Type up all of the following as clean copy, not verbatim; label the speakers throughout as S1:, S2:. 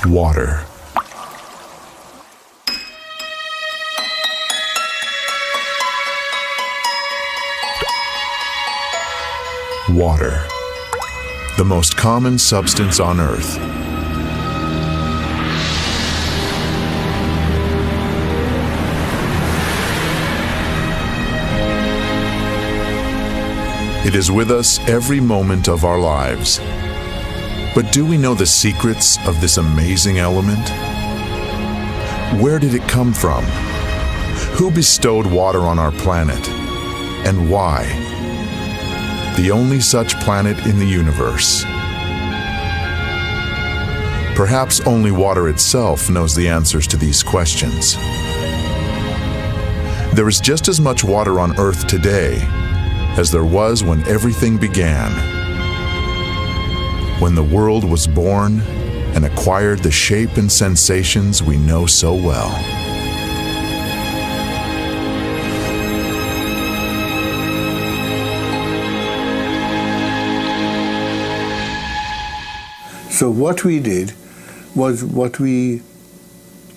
S1: Water. Water, the most common substance on Earth. It is with us every moment of our lives. But do we know the secrets of this amazing element? Where did it come from? Who bestowed water on our planet? And why? The only such planet in the universe. Perhaps only water itself knows the answers to these questions. There is just as much water on Earth today as there was when everything began. When the world was born and acquired the shape and sensations we know so well.
S2: So what we did was what we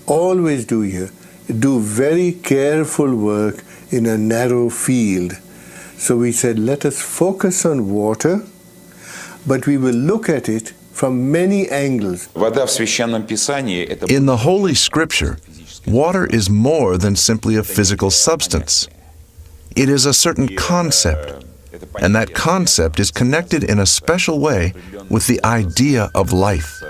S2: always do here, do very careful work in a narrow field. So we said, let us focus on water, but we will look at it from many angles.
S3: In the Holy Scripture, water is more than simply a physical substance. It is a certain concept, and that concept is connected in a special way with the idea of life.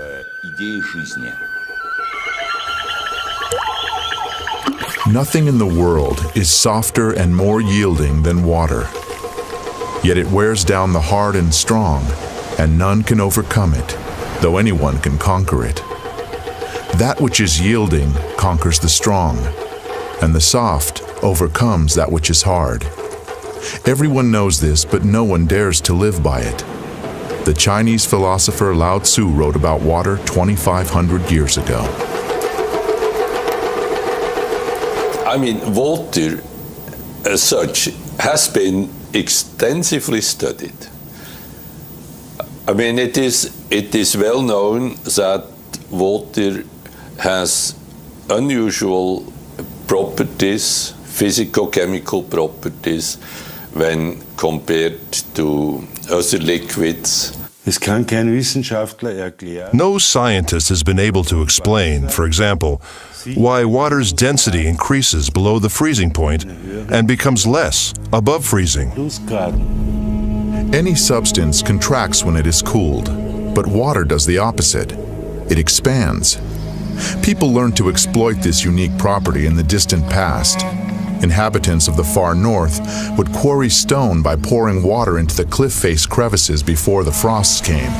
S1: Nothing in the world is softer and more yielding than water. Yet it wears down the hard and strong, and none can overcome it, though anyone can conquer it. That which is yielding conquers the strong, and the soft overcomes that which is hard. Everyone knows this, but no one dares to live by it. The Chinese philosopher Lao Tzu wrote about water 2,500 years ago.
S4: I mean, water as such has been extensively studied. I mean, it is well known that water has unusual properties, physico-chemical properties, when compared to other liquids.
S5: No scientist has been able to explain, for example, why water's density increases below the freezing point and becomes less above freezing.
S1: Any substance contracts when it is cooled, but water does the opposite. It expands. People learned to exploit this unique property in the distant past. Inhabitants of the far north would quarry stone by pouring water into the cliff face crevices before the frosts came.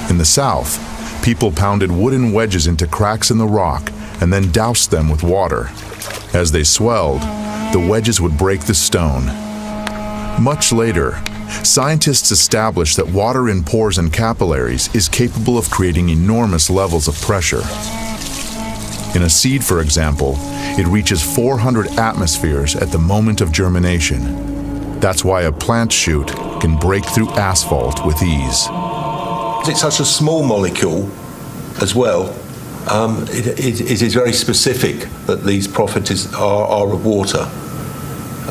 S1: In the south, people pounded wooden wedges into cracks in the rock and then doused them with water. As they swelled, the wedges would break the stone. Much later, scientists established that water in pores and capillaries is capable of creating enormous levels of pressure. In a seed, for example, it reaches 400 atmospheres at the moment of germination. That's why a plant shoot can break through asphalt with ease.
S6: It's such a small molecule as well. It is very specific that these properties are of water.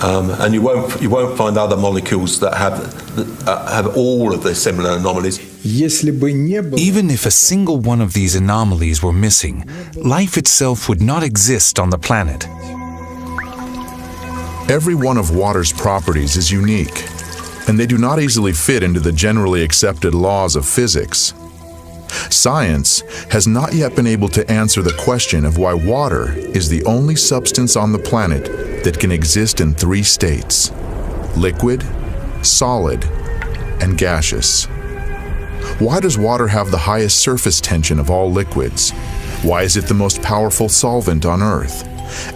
S6: And you won't find other molecules that have all of the similar anomalies.
S7: Even if a single one of these anomalies were missing, life itself would not exist on the planet.
S1: Every one of water's properties is unique, and they do not easily fit into the generally accepted laws of physics. Science has not yet been able to answer the question of why water is the only substance on the planet that can exist in 3 states: liquid, solid, and gaseous. Why does water have the highest surface tension of all liquids? Why is it the most powerful solvent on Earth?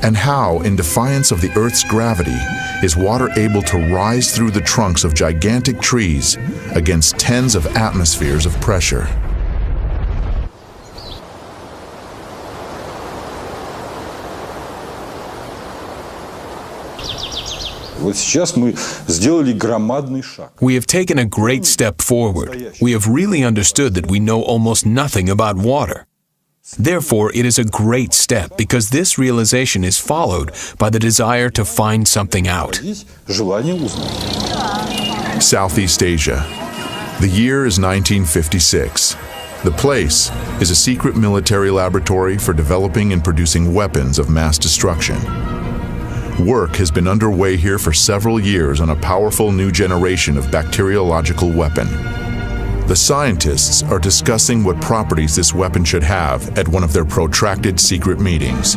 S1: And how, in defiance of the Earth's gravity, is water able to rise through the trunks of gigantic trees against tens of atmospheres of pressure?
S7: We have taken a great step forward. We have really understood that we know almost nothing about water.
S8: Therefore, it is a great step because this realization is followed by the desire to find something out.
S1: Southeast Asia. The year is 1956. The place is a secret military laboratory for developing and producing weapons of mass destruction. Work has been underway here for several years on a powerful new generation of bacteriological weapon. The scientists are discussing what properties this weapon should have at one of their protracted secret meetings.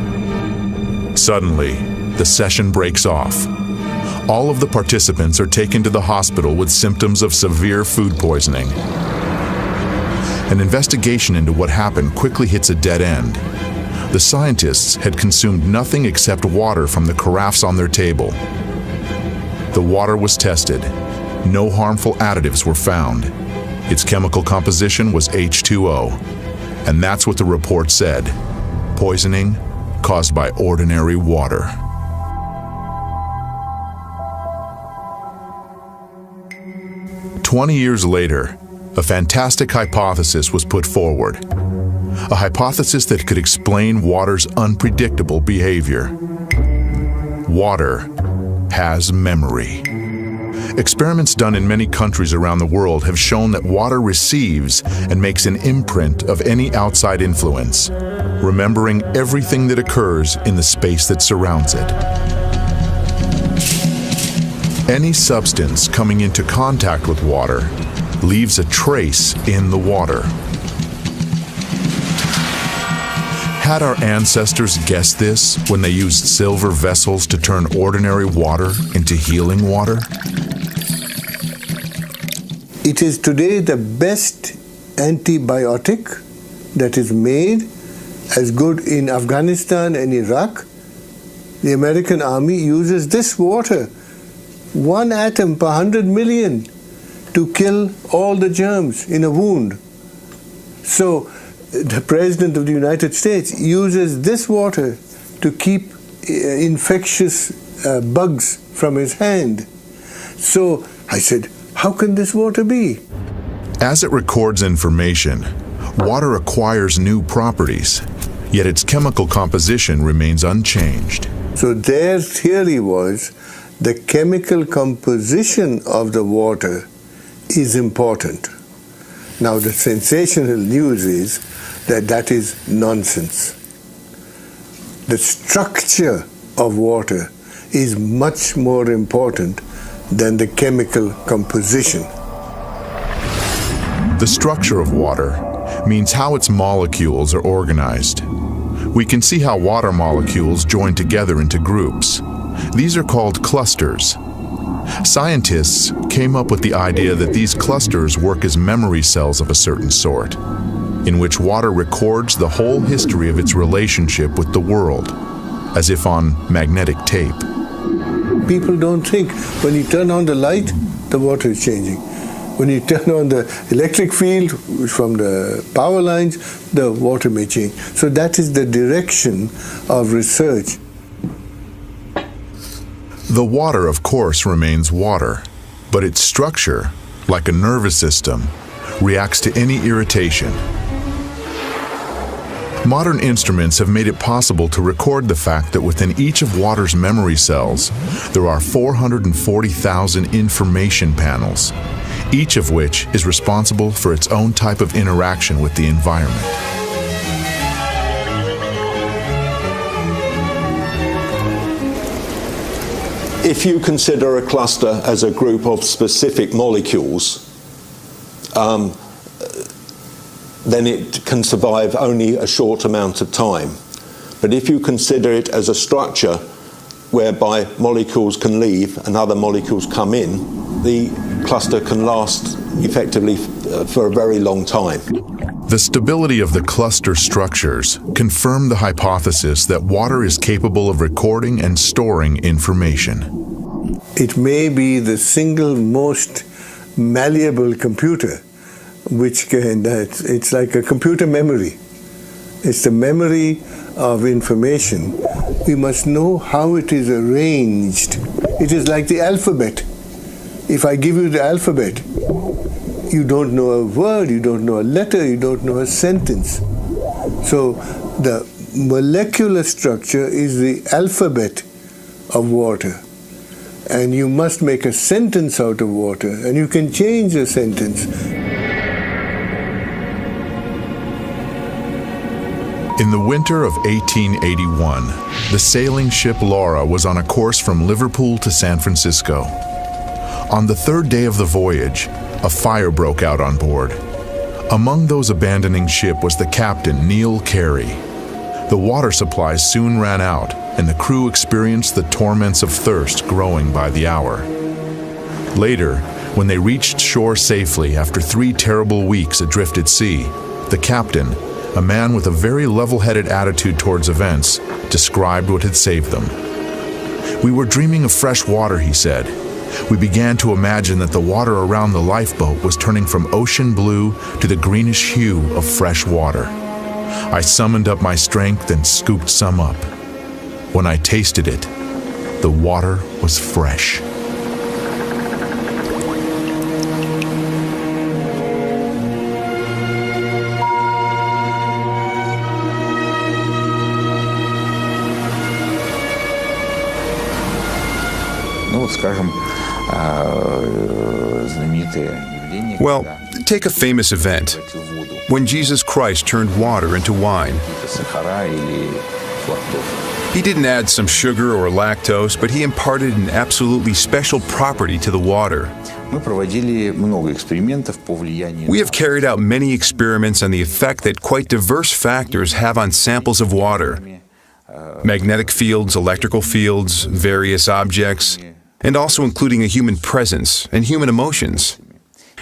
S1: Suddenly, the session breaks off. All of the participants are taken to the hospital with symptoms of severe food poisoning. An investigation into what happened quickly hits a dead end. The scientists had consumed nothing except water from the carafes on their table. The water was tested. No harmful additives were found. Its chemical composition was H2O, and that's what the report said: poisoning caused by ordinary water. "20 years later, a fantastic hypothesis was put forward. A hypothesis that could explain water's unpredictable behavior. Water has memory. Experiments done in many countries around the world have shown that water receives and makes an imprint of any outside influence, remembering everything that occurs in the space that surrounds it. Any substance coming into contact with water leaves a trace in the water. Had our ancestors guessed this when they used silver vessels to turn ordinary water into healing water?
S2: It is today the best antibiotic that is made, as good in Afghanistan and Iraq. The American Army uses this water, 1 atom per 100 million, to kill all the germs in a wound. So the President of the United States uses this water to keep infectious bugs from his hand. So I said, how can this water be?
S1: As it records information, water acquires new properties, yet its chemical composition remains unchanged.
S2: So their theory was the chemical composition of the water is important. Now the sensational news is that that is nonsense. The structure of water is much more important than the chemical composition.
S1: The structure of water means how its molecules are organized. We can see how water molecules join together into groups. These are called clusters. Scientists came up with the idea that these clusters work as memory cells of a certain sort, in which water records the whole history of its relationship with the world, as if on magnetic tape.
S2: People don't think when you turn on the light, the water is changing. When you turn on the electric field from the power lines, the water may change. So that is the direction of research.
S1: The water, of course, remains water, but its structure, like a nervous system, reacts to any irritation. Modern instruments have made it possible to record the fact that within each of water's memory cells, there are 440,000 information panels, each of which is responsible for its own type of interaction with the environment.
S6: If you consider a cluster as a group of specific molecules, then it can survive only a short amount of time. But if you consider it as a structure whereby molecules can leave and other molecules come in, the cluster can last effectively for a very long time.
S1: The stability of the cluster structures confirm the hypothesis that water is capable of recording and storing information.
S2: It may be the single most malleable computer, which can, it's like a computer memory. It's the memory of information. We must know how it is arranged. It is like the alphabet. If I give you the alphabet, you don't know a word, you don't know a letter, you don't know a sentence. So the molecular structure is the alphabet of water. And you must make a sentence out of water, and you can change the sentence.
S1: In the winter of 1881, the sailing ship Laura was on a course from Liverpool to San Francisco. On the third day of the voyage, a fire broke out on board. Among those abandoning ship was the captain, Neil Carey. The water supplies soon ran out, and the crew experienced the torments of thirst growing by the hour. Later, when they reached shore safely after 3 terrible weeks adrift at sea, the captain, a man with a very level-headed attitude towards events, described what had saved them. "We were dreaming of fresh water," he said. "We began to imagine that the water around the lifeboat was turning from ocean blue to the greenish hue of fresh water. I summoned up my strength and scooped some up. When I tasted it, the water was fresh."
S9: Well, take a famous event, when Jesus Christ turned water into wine. He didn't add some sugar or lactose, but he imparted an absolutely special property to the water. We have carried out many experiments on the effect that quite diverse factors have on samples of water. Magnetic fields, electrical fields, various objects, and also including a human presence and human emotions.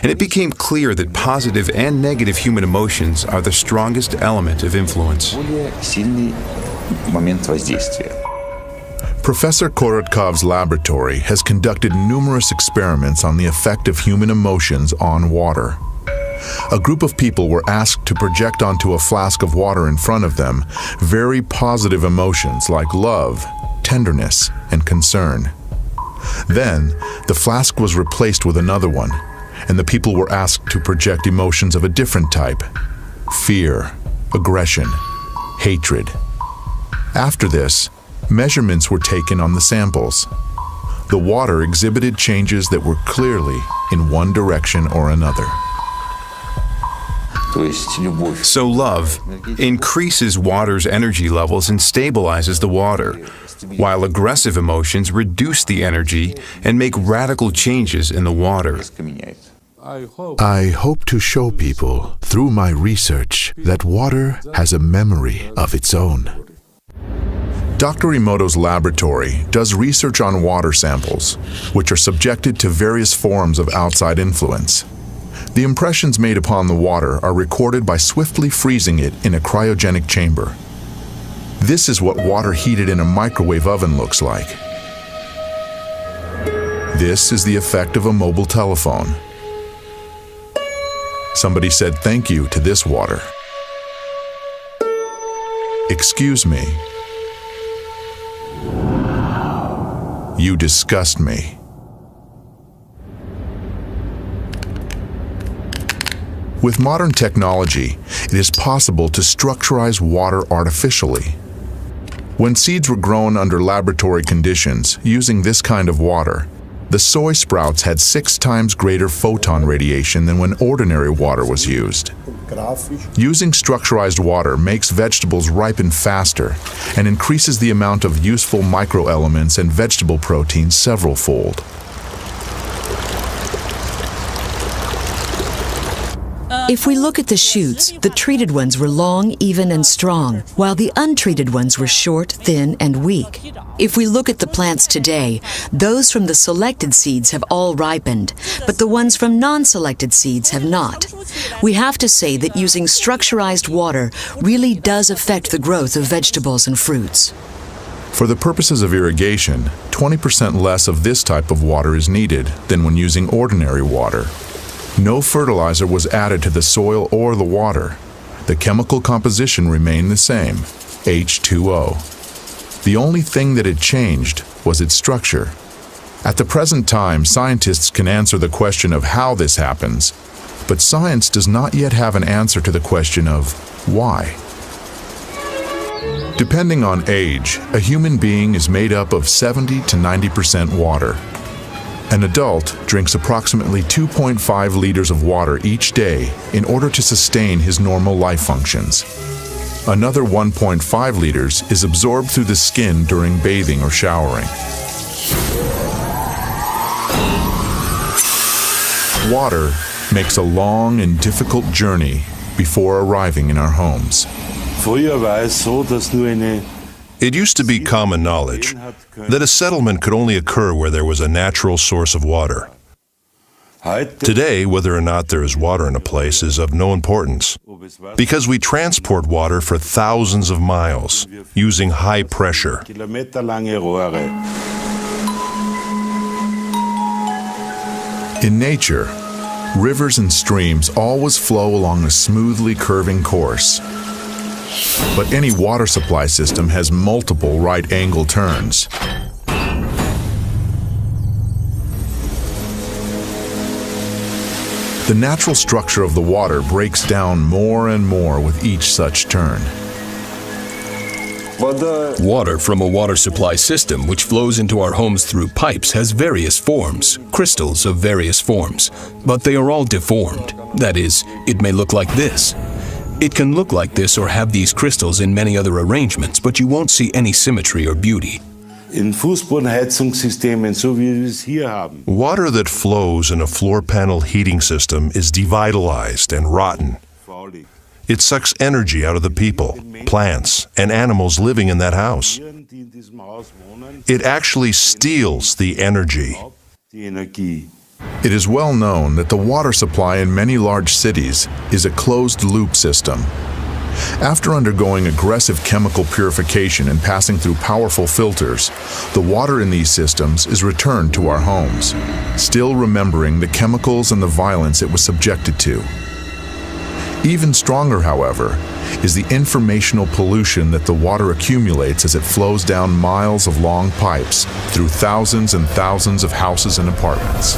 S9: And it became clear that positive and negative human emotions are the strongest element of influence.
S1: Professor Korotkov's laboratory has conducted numerous experiments on the effect of human emotions on water. A group of people were asked to project onto a flask of water in front of them very positive emotions like love, tenderness, and concern. Then, the flask was replaced with another one, and the people were asked to project emotions of a different type: fear, aggression, hatred. After this, measurements were taken on the samples. The water exhibited changes that were clearly in one direction or another.
S9: So love increases water's energy levels and stabilizes the water, while aggressive emotions reduce the energy and make radical changes in the water.
S1: I hope to show people through my research that water has a memory of its own. Dr. Emoto's laboratory does research on water samples, which are subjected to various forms of outside influence. The impressions made upon the water are recorded by swiftly freezing it in a cryogenic chamber. This is what water heated in a microwave oven looks like. This is the effect of a mobile telephone. Somebody said thank you to this water. Excuse me. You disgust me. With modern technology, it is possible to structurize water artificially. When seeds were grown under laboratory conditions using this kind of water, the soy sprouts had 6 times greater photon radiation than when ordinary water was used. Using structurized water makes vegetables ripen faster and increases the amount of useful microelements and vegetable proteins several-fold.
S10: If we look at the shoots, the treated ones were long, even, and strong, while the untreated ones were short, thin, and weak. If we look at the plants today, those from the selected seeds have all ripened, but the ones from non-selected seeds have not. We have to say that using structurized water really does affect the growth of vegetables and fruits.
S1: For the purposes of irrigation, 20% less of this type of water is needed than when using ordinary water. No fertilizer was added to the soil or the water. The chemical composition remained the same, H2O. The only thing that had changed was its structure. At the present time, scientists can answer the question of how this happens, but science does not yet have an answer to the question of why. Depending on age, a human being is made up of 70 to 90% water. An adult drinks approximately 2.5 liters of water each day in order to sustain his normal life functions. Another 1.5 liters is absorbed through the skin during bathing or showering. Water makes a long and difficult journey before arriving in our homes.
S5: It used to be common knowledge that a settlement could only occur where there was a natural source of water. Today, whether or not there is water in a place is of no importance, because we transport water for thousands of miles using high pressure.
S1: In nature, rivers and streams always flow along a smoothly curving course. But any water supply system has multiple right-angle turns. The natural structure of the water breaks down more and more with each such turn.
S8: Water from a water supply system which flows into our homes through pipes has various forms, crystals of various forms, but they are all deformed. That is, it may look like this. It can look like this or have these crystals in many other arrangements, but you won't see any symmetry or beauty.
S5: Water that flows in a floor panel heating system is devitalized and rotten. It sucks energy out of the people, plants, and animals living in that house. It actually steals the energy.
S1: It is well known that the water supply in many large cities is a closed-loop system. After undergoing aggressive chemical purification and passing through powerful filters, the water in these systems is returned to our homes, still remembering the chemicals and the violence it was subjected to. Even stronger, however, is the informational pollution that the water accumulates as it flows down miles of long pipes through thousands and thousands of houses and apartments.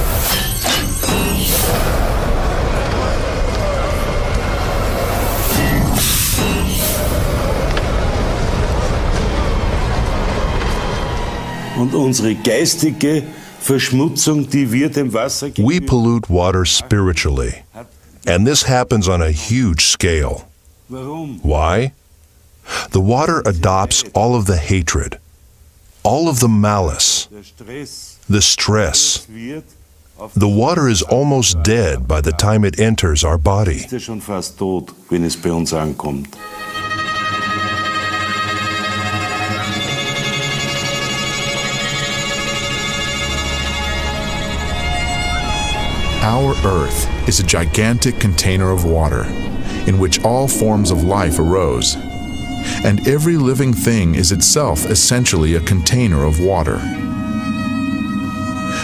S5: We pollute water spiritually, and this happens on a huge scale. Why? The water adopts all of the hatred, all of the malice, the stress. The water is almost dead by the time it enters our body.
S1: Our Earth is a gigantic container of water in which all forms of life arose, and every living thing is itself essentially a container of water.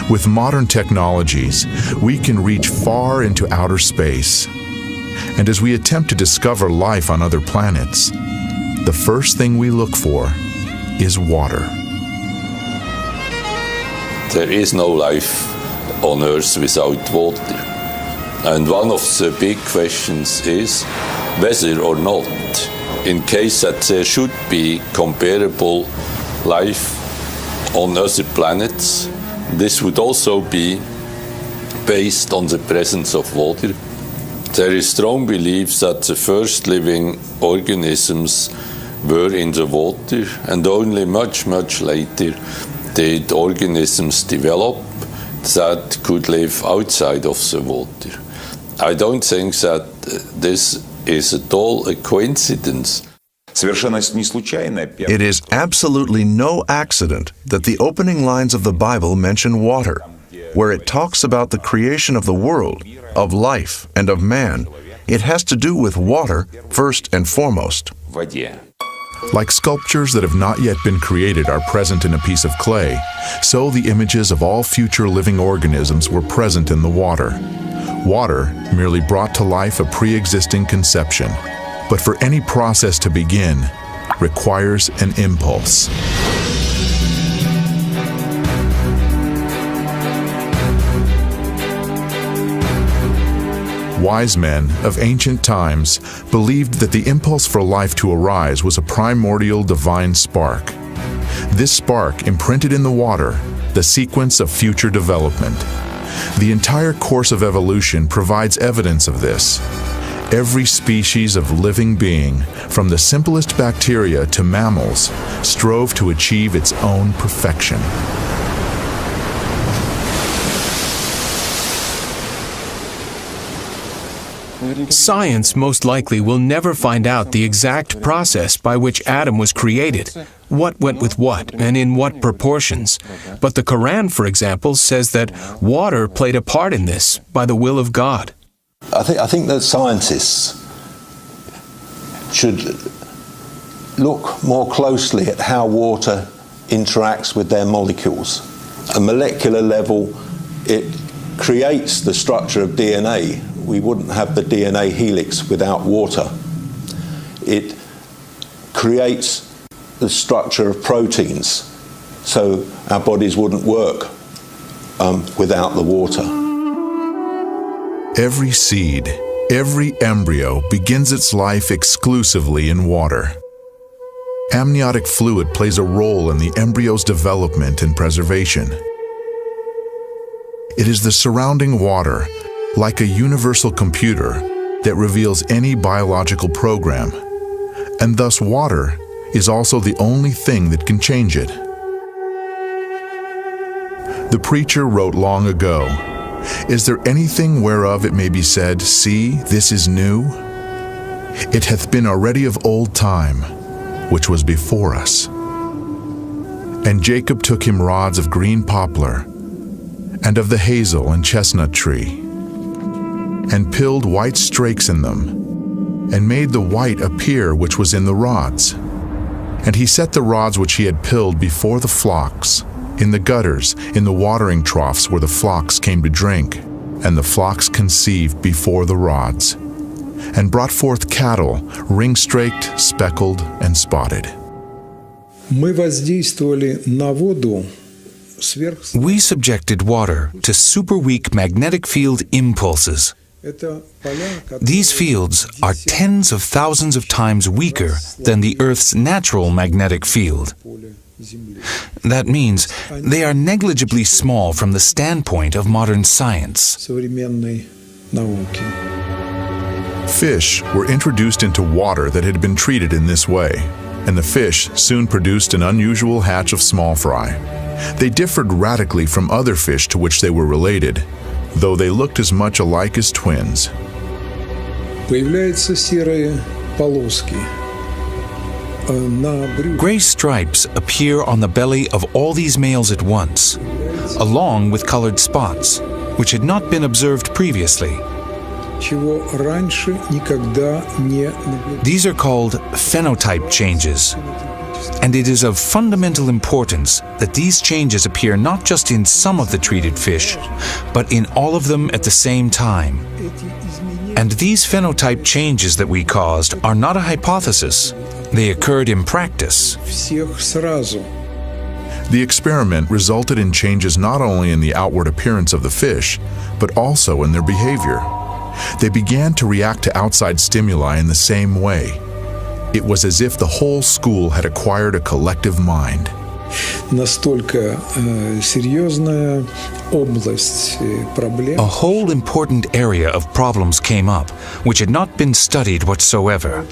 S1: With modern technologies, we can reach far into outer space, and as we attempt to discover life on other planets, the first thing we look for is water.
S4: There is no life on Earth without water. And one of the big questions is whether or not, in case that there should be comparable life on other planets, this would also be based on the presence of water. There is strong belief that the first living organisms were in the water, and only much, much later did organisms develop that could live outside of the water. I don't think that this is at all a coincidence.
S3: It is absolutely no accident that the opening lines of the Bible mention water, where it talks about the creation of the world, of life, and of man. It has to do with water first and foremost.
S1: Like sculptures that have not yet been created are present in a piece of clay, so the images of all future living organisms were present in the water. Water merely brought to life a pre-existing conception, but for any process to begin, requires an impulse. wise men of ancient times believed that the impulse for life to arise was a primordial divine spark. This spark imprinted in the water the sequence of future development. The entire course of evolution provides evidence of this. Every species of living being, from the simplest bacteria to mammals, strove to achieve its own perfection.
S8: Science most likely will never find out the exact process by which Adam was created, what went with what, and in what proportions. But the Quran, for example, says that water played a part in this by the will of God.
S6: I think that scientists should look more closely at how water interacts with their molecules. At a molecular level, it creates the structure of DNA. We wouldn't have the DNA helix without water. It creates the structure of proteins, so our bodies wouldn't work without the water.
S1: Every seed, every embryo begins its life exclusively in water. Amniotic fluid plays a role in the embryo's development and preservation. It is the surrounding water, like a universal computer, that reveals any biological program, and thus water is also the only thing that can change it. The preacher wrote long ago, "Is there anything whereof it may be said, See, this is new? It hath been already of old time, which was before us. And Jacob took him rods of green poplar, and of the hazel and chestnut tree, and pilled white strakes in them, and made the white appear which was in the rods. And he set the rods which he had pilled before the flocks, in the gutters, in the watering troughs where the flocks came to drink, and the flocks conceived before the rods, and brought forth cattle, ring-straked, speckled, and spotted."
S7: We subjected water to super-weak magnetic field impulses. These fields are tens of thousands of times weaker than the Earth's natural magnetic field. That means they are negligibly small from the standpoint of modern science.
S1: Fish were introduced into water that had been treated in this way, and the fish soon produced an unusual hatch of small fry. They differed radically from other fish to which they were related, though they looked as much alike as twins.
S7: Gray stripes appear on the belly of all these males at once, along with colored spots, which had not been observed previously. These are called phenotype changes, and it is of fundamental importance that these changes appear not just in some of the treated fish, but in all of them at the same time. And these phenotype changes that we caused are not a hypothesis. They occurred in practice.
S1: The experiment resulted in changes not only in the outward appearance of the fish, but also in their behavior. They began to react to outside stimuli in the same way. It was as if the whole school had acquired a collective mind.
S7: A whole important area of problems came up, which had not been studied whatsoever.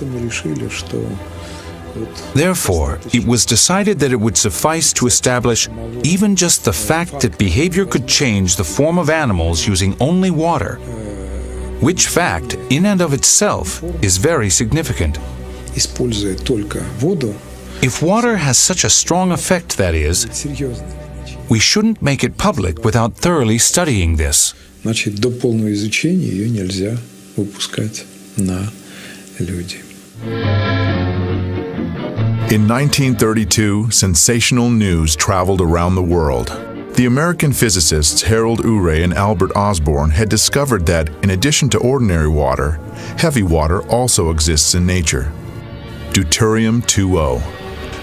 S7: Therefore, it was decided that it would suffice to establish even just the fact that behavior could change the form of animals using only water, which fact, in and of itself, is very significant. If water has such a strong effect, that is, we shouldn't make it public without thoroughly studying this.
S1: In 1932, sensational news traveled around the world. The American physicists Harold Urey and Albert Osborne had discovered that, in addition to ordinary water, heavy water also exists in nature. Deuterium-2O.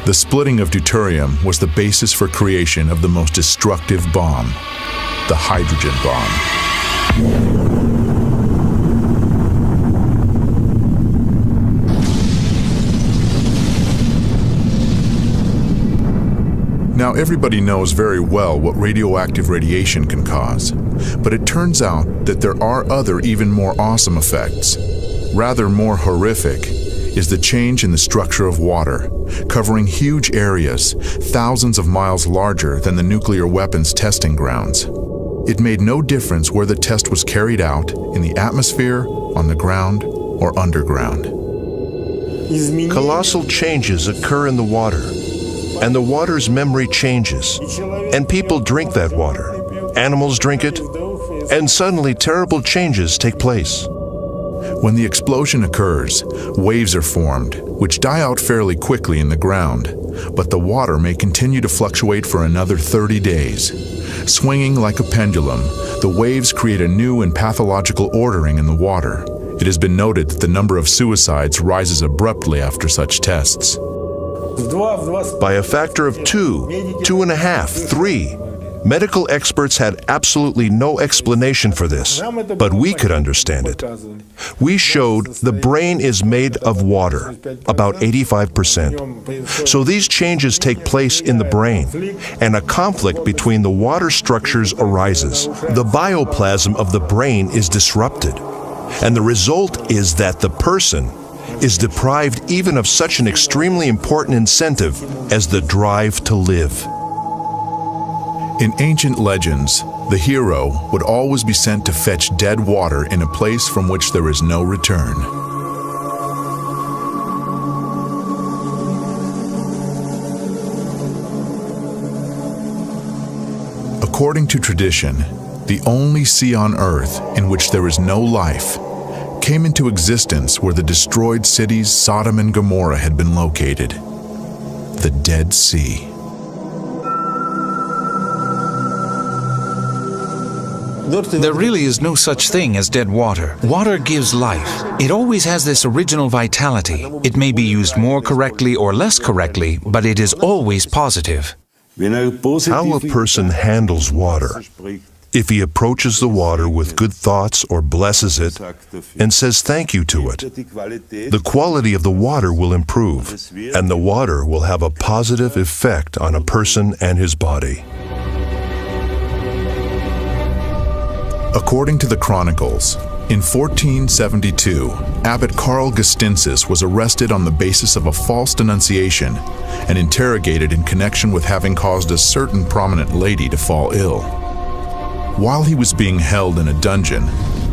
S1: The splitting of deuterium was the basis for creation of the most destructive bomb, the hydrogen bomb. Now, everybody knows very well what radioactive radiation can cause, but it turns out that there are other even more awesome effects. Rather more horrific is the change in the structure of water, covering huge areas, thousands of miles larger than the nuclear weapons testing grounds. It made no difference where the test was carried out, in the atmosphere, on the ground, or underground.
S5: Colossal changes occur in the water, and the water's memory changes, and people drink that water. Animals drink it, and suddenly terrible changes take place.
S1: When the explosion occurs, waves are formed, which die out fairly quickly in the ground, but the water may continue to fluctuate for another 30 days. Swinging like a pendulum, the waves create a new and pathological ordering in the water. It has been noted that the number of suicides rises abruptly after such tests.
S5: By a factor of 2, 2.5, 3. Medical experts had absolutely no explanation for this, but we could understand it. We showed the brain is made of water, about 85%. So these changes take place in the brain, and a conflict between the water structures arises. The bioplasm of the brain is disrupted, and the result is that the person is deprived even of such an extremely important incentive as the drive to live.
S1: In ancient legends, the hero would always be sent to fetch dead water in a place from which there is no return. According to tradition, the only sea on earth in which there is no life came into existence where the destroyed cities Sodom and Gomorrah had been located: the Dead Sea.
S7: There really is no such thing as dead water. Water gives life. It always has this original vitality. It may be used more correctly or less correctly, but it is always positive.
S5: How a person handles water, if he approaches the water with good thoughts or blesses it and says thank you to it, the quality of the water will improve, and the water will have a positive effect on a person and his body.
S1: According to the Chronicles, in 1472, Abbot Karl Gestinsis was arrested on the basis of a false denunciation and interrogated in connection with having caused a certain prominent lady to fall ill. While he was being held in a dungeon,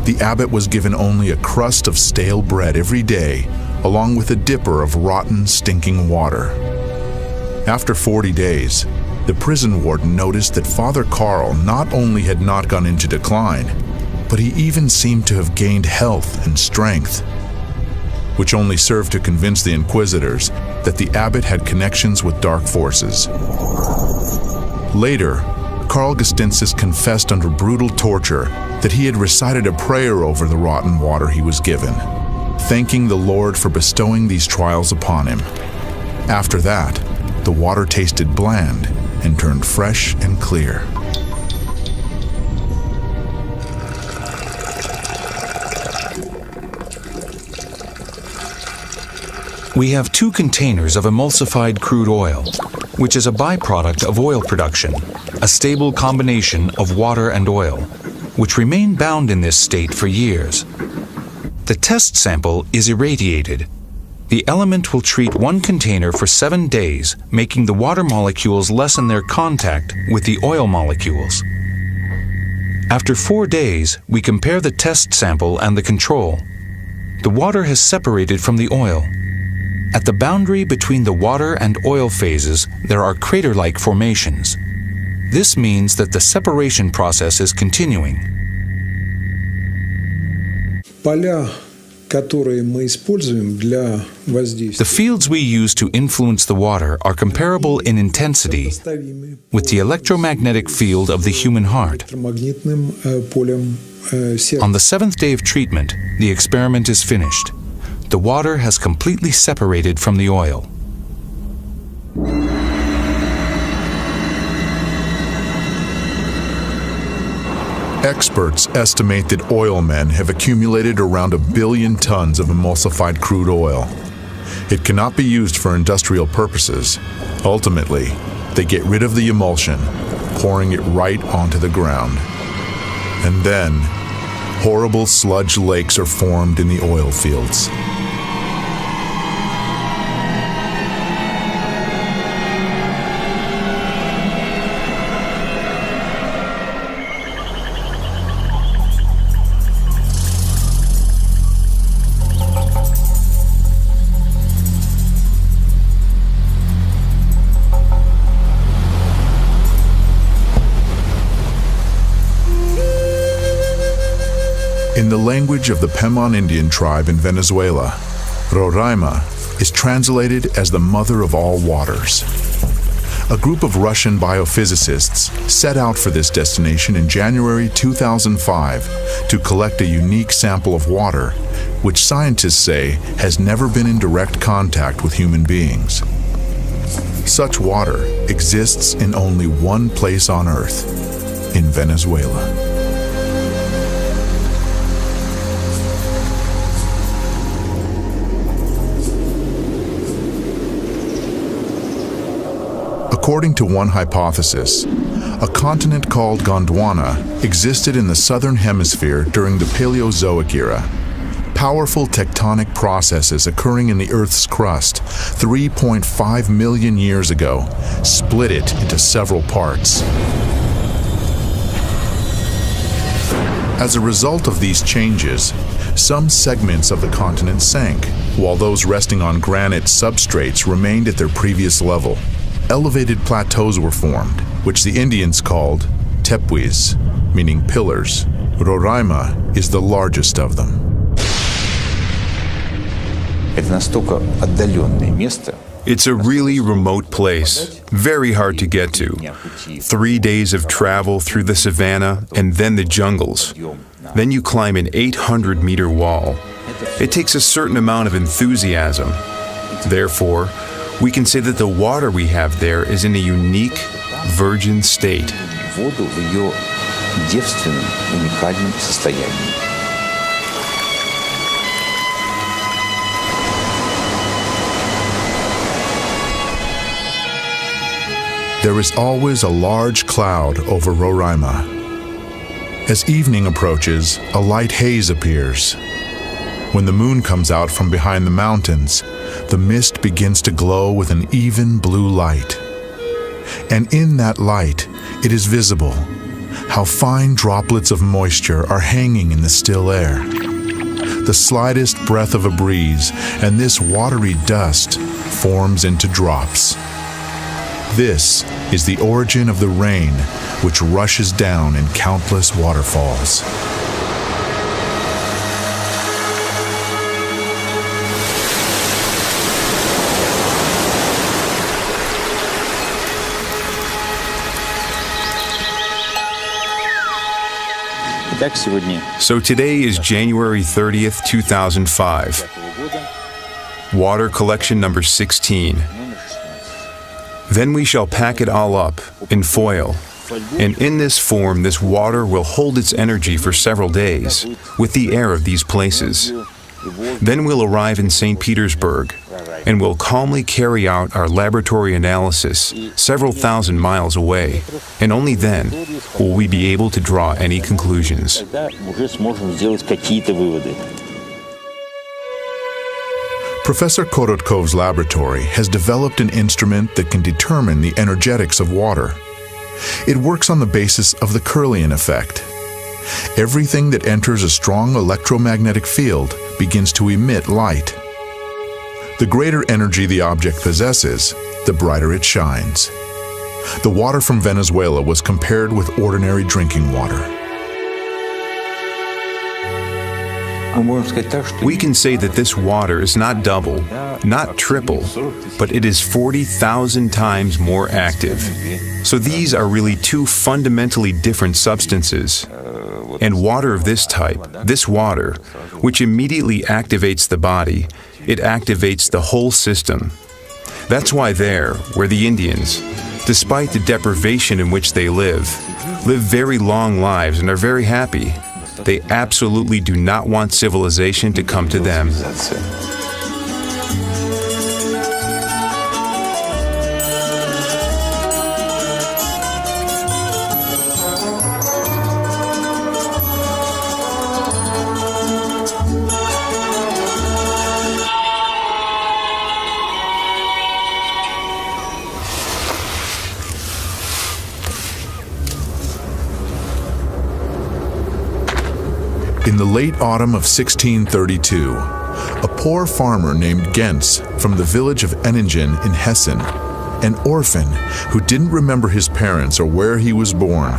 S1: the abbot was given only a crust of stale bread every day, along with a dipper of rotten, stinking water. After 40 days, the prison warden noticed that Father Karl not only had not gone into decline, but he even seemed to have gained health and strength, which only served to convince the inquisitors that the abbot had connections with dark forces. Later, Karl Gestinsis confessed under brutal torture that he had recited a prayer over the rotten water he was given, thanking the Lord for bestowing these trials upon him. After that, the water tasted bland and turned fresh and clear.
S7: We have 2 containers of emulsified crude oil, which is a byproduct of oil production, a stable combination of water and oil, which remain bound in this state for years. The test sample is irradiated. The element will treat 1 container for 7 days, making the water molecules lessen their contact with the oil molecules. After 4 days, we compare the test sample and the control. The water has separated from the oil. At the boundary between the water and oil phases, there are crater-like formations. This means that the separation process is continuing. The fields we use to influence the water are comparable in intensity with the electromagnetic field of the human heart. On the 7th day of treatment, the experiment is finished. The water has completely separated from the oil.
S1: Experts estimate that oil men have accumulated around 1 billion tons of emulsified crude oil. It cannot be used for industrial purposes. Ultimately, They get rid of the emulsion, pouring it right onto the ground. And then, horrible sludge lakes are formed in the oil fields. In the language of the Pemon Indian tribe in Venezuela, Roraima is translated as the mother of all waters. A group of Russian biophysicists set out for this destination in January 2005 to collect a unique sample of water, which scientists say has never been in direct contact with human beings. Such water exists in only one place on Earth, in Venezuela. According to one hypothesis, a continent called Gondwana existed in the southern hemisphere during the Paleozoic era. Powerful tectonic processes occurring in the Earth's crust 3.5 million years ago split it into several parts. As a result of these changes, some segments of the continent sank, while those resting on granite substrates remained at their previous level. Elevated plateaus were formed, which the Indians called tepuis, meaning pillars. Roraima is the largest of them.
S9: It's a really remote place, very hard to get to. 3 days of travel through the savanna and then the jungles. Then you climb an 800-meter wall. It takes a certain amount of enthusiasm. Therefore, we can say that the water we have there is in a unique, virgin state.
S1: There is always a large cloud over Roraima. As evening approaches, a light haze appears. When the moon comes out from behind the mountains, the mist begins to glow with an even blue light. And in that light, it is visible how fine droplets of moisture are hanging in the still air. The slightest breath of a breeze, and this watery dust forms into drops. This is the origin of the rain, which rushes down in countless waterfalls.
S9: So today is January 30th, 2005. Water collection number 16. Then we shall pack it all up in foil. And in this form, this water will hold its energy for several days with the air of these places. Then we'll arrive in St. Petersburg and we'll calmly carry out our laboratory analysis several thousand miles away, and only then will we be able to draw any conclusions.
S1: Professor Korotkov's laboratory has developed an instrument that can determine the energetics of water. It works on the basis of the Kirlian effect. Everything that enters a strong electromagnetic field begins to emit light. The greater energy the object possesses, the brighter it shines. The water from Venezuela was compared with ordinary drinking water.
S9: We can say that this water is not double, not triple, but it is 40,000 times more active. So these are really two fundamentally different substances. And water of this type, this water, which immediately activates the body, it activates the whole system. That's why there, where the Indians, despite the deprivation in which they live very long lives and are very happy. They absolutely do not want civilization to come to them.
S1: In the late autumn of 1632, a poor farmer named Gens from the village of Enningen in Hessen, an orphan who didn't remember his parents or where he was born,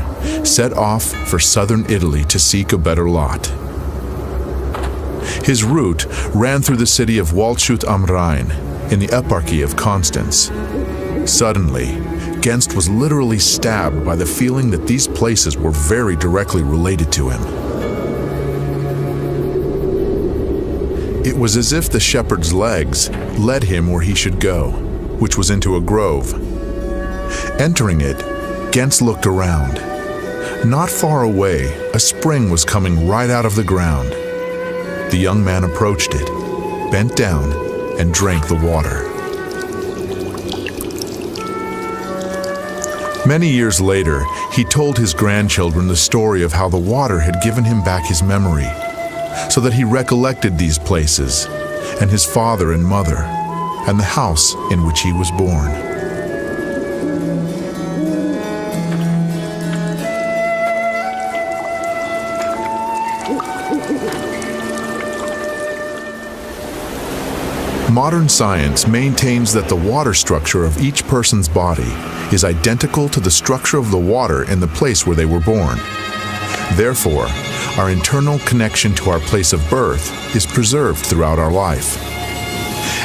S1: set off for southern Italy to seek a better lot. His route ran through the city of Waldshut am Rhein in the eparchy of Constance. Suddenly, Gens was literally stabbed by the feeling that these places were very directly related to him. It was as if the shepherd's legs led him where he should go, which was into a grove. Entering it, Gens looked around. Not far away, a spring was coming right out of the ground. The young man approached it, bent down, and drank the water. Many years later, he told his grandchildren the story of how the water had given him back his memory, so that he recollected these places, and his father and mother, and the house in which he was born. Modern science maintains that the water structure of each person's body is identical to the structure of the water in the place where they were born. Therefore, our internal connection to our place of birth is preserved throughout our life.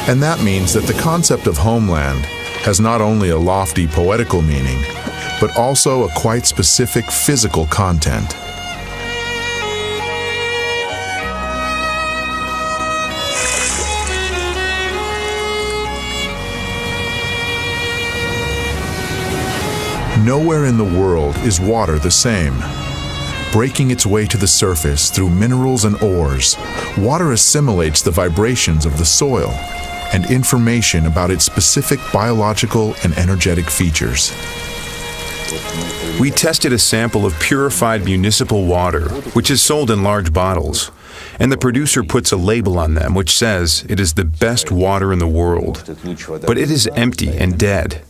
S1: And that means that the concept of homeland has not only a lofty poetical meaning, but also a quite specific physical content. Nowhere in the world is water the same. Breaking its way to the surface through minerals and ores, water assimilates the vibrations of the soil and information about its specific biological and energetic features.
S9: We tested a sample of purified municipal water, which is sold in large bottles, and the producer puts a label on them which says it is the best water in the world, but it is empty and dead.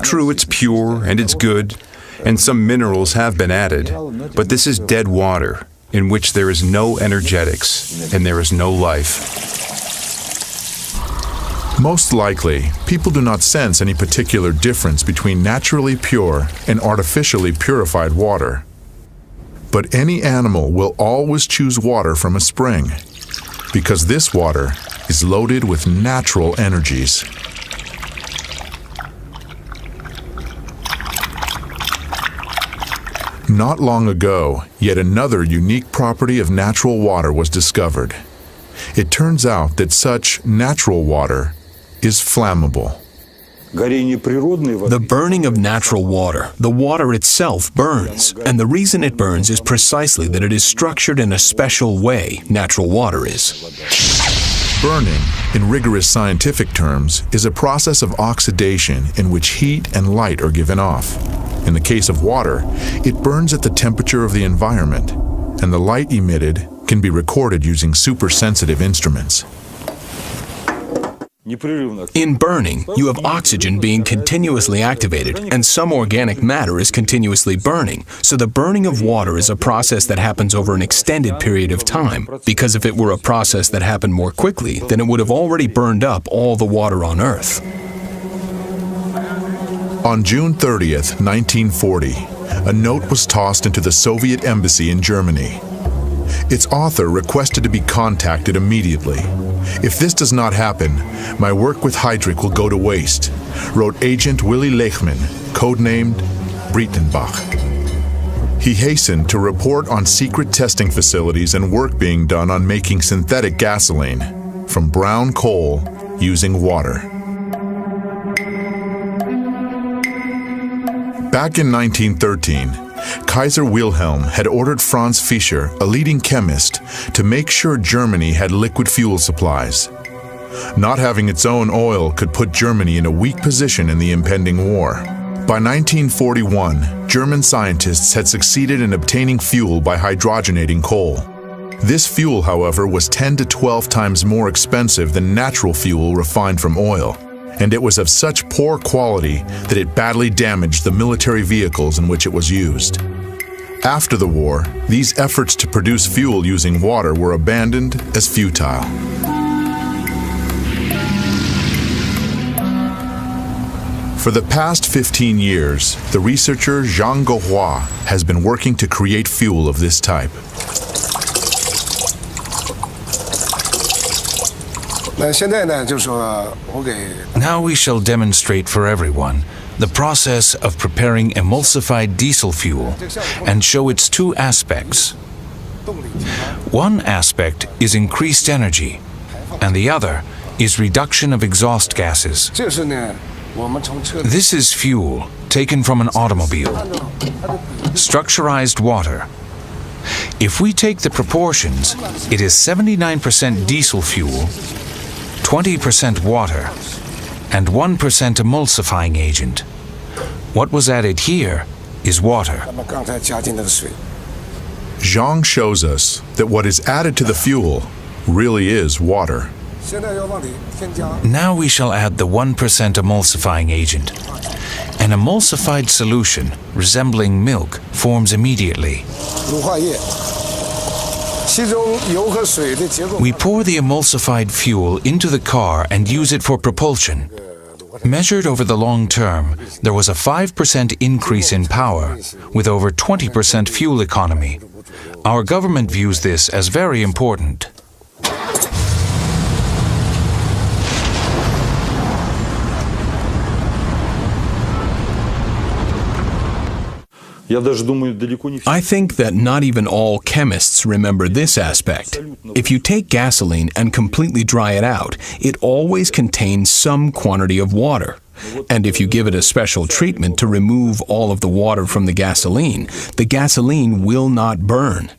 S9: True, it's pure and it's good, and some minerals have been added, but this is dead water in which there is no energetics and there is no life.
S1: Most likely, people do not sense any particular difference between naturally pure and artificially purified water. But any animal will always choose water from a spring, because this water is loaded with natural energies. Not long ago, yet another unique property of natural water was discovered. It turns out that such natural water is flammable.
S8: The burning of natural water, the water itself burns, and the reason it burns is precisely that it is structured in a special way natural water is.
S1: Burning, in rigorous scientific terms, is a process of oxidation in which heat and light are given off. In the case of water, it burns at the temperature of the environment, and the light emitted can be recorded using super-sensitive instruments.
S8: In burning, you have oxygen being continuously activated, and some organic matter is continuously burning. So the burning of water is a process that happens over an extended period of time, because if it were a process that happened more quickly, then it would have already burned up all the water on Earth.
S1: On June 30th, 1940, a note was tossed into the Soviet embassy in Germany. Its author requested to be contacted immediately. "If this does not happen, my work with Heydrich will go to waste," wrote Agent Willy Lechman, codenamed Breitenbach. He hastened to report on secret testing facilities and work being done on making synthetic gasoline from brown coal using water. Back in 1913, Kaiser Wilhelm had ordered Franz Fischer, a leading chemist, to make sure Germany had liquid fuel supplies. Not having its own oil could put Germany in a weak position in the impending war. By 1941, German scientists had succeeded in obtaining fuel by hydrogenating coal. This fuel, however, was 10 to 12 times more expensive than natural fuel refined from oil, and it was of such poor quality that it badly damaged the military vehicles in which it was used. After the war, these efforts to produce fuel using water were abandoned as futile. For the past 15 years, the researcher Zhang Guohua has been working to create fuel of this type.
S7: Now we shall demonstrate for everyone the process of preparing emulsified diesel fuel and show its two aspects. One aspect is increased energy, and the other is reduction of exhaust gases. This is fuel taken from an automobile. Structurized water. If we take the proportions, it is 79% diesel fuel, 20% water, and 1% emulsifying agent. What was added here is water.
S1: Zhang shows us that what is added to the fuel really is water.
S7: Now we shall add the 1% emulsifying agent. An emulsified solution resembling milk forms immediately. We pour the emulsified fuel into the car and use it for propulsion. Measured over the long term, there was a 5% increase in power, with over 20% fuel economy. Our government views this as very important.
S8: I think that not even all chemists remember this aspect. If you take gasoline and completely dry it out, it always contains some quantity of water. And if you give it a special treatment to remove all of the water from the gasoline will not burn.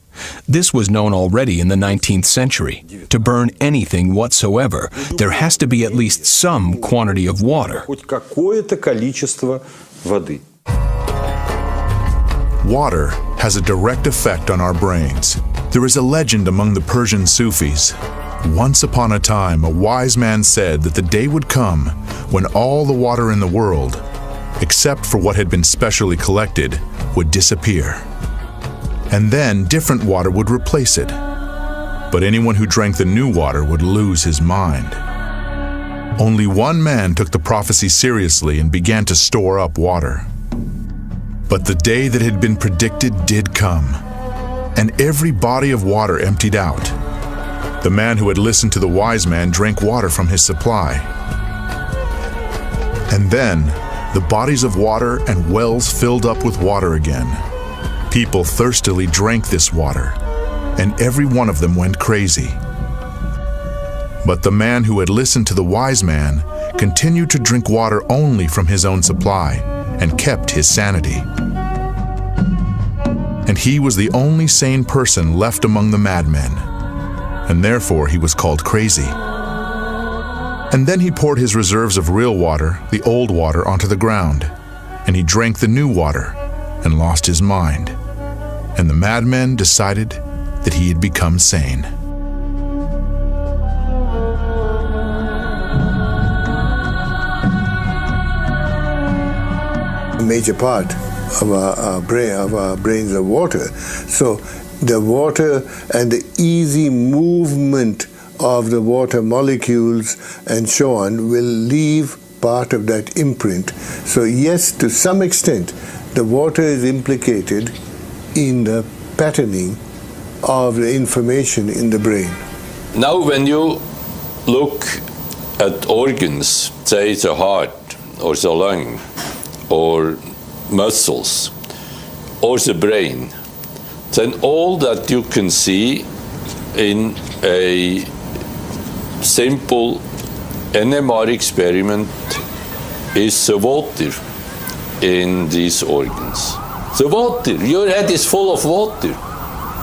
S8: This was known already in the 19th century. To burn anything whatsoever, there has to be at least some quantity of water.
S1: Water has a direct effect on our brains. There is a legend among the Persian Sufis. Once upon a time, a wise man said that the day would come when all the water in the world, except for what had been specially collected, would disappear. And then different water would replace it. But anyone who drank the new water would lose his mind. Only one man took the prophecy seriously and began to store up water. But the day that had been predicted did come, and every body of water emptied out. The man who had listened to the wise man drank water from his supply. And then the bodies of water and wells filled up with water again. People thirstily drank this water, and every one of them went crazy. But the man who had listened to the wise man continued to drink water only from his own supply, and kept his sanity. And he was the only sane person left among the madmen, and therefore he was called crazy. And then he poured his reserves of real water, the old water, onto the ground, and he drank the new water and lost his mind. And the madmen decided that he had become sane.
S2: Major part of our brains are water. So the water and the easy movement of the water molecules and so on will leave part of that imprint. So yes, to some extent, the water is implicated in the patterning of the information in the brain.
S4: Now when you look at organs, say the heart or the lung, or muscles, or the brain, then all that you can see in a simple NMR experiment is the water in these organs. The water, your head is full of water.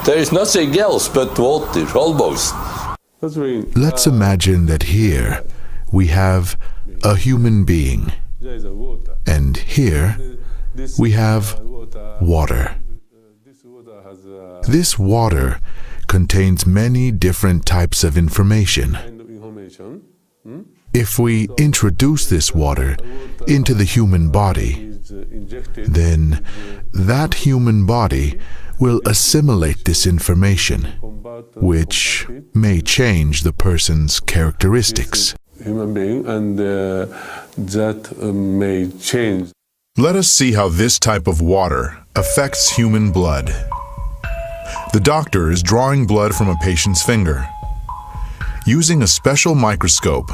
S4: There is nothing else but water, almost.
S1: Let's imagine that here we have a human being. And here we have water. This water contains many different types of information. If we introduce this water into the human body, then that human body will assimilate this information, which may change the person's characteristics.
S11: Human being, and that may change.
S1: Let us see how this type of water affects human blood. The doctor is drawing blood from a patient's finger. Using a special microscope,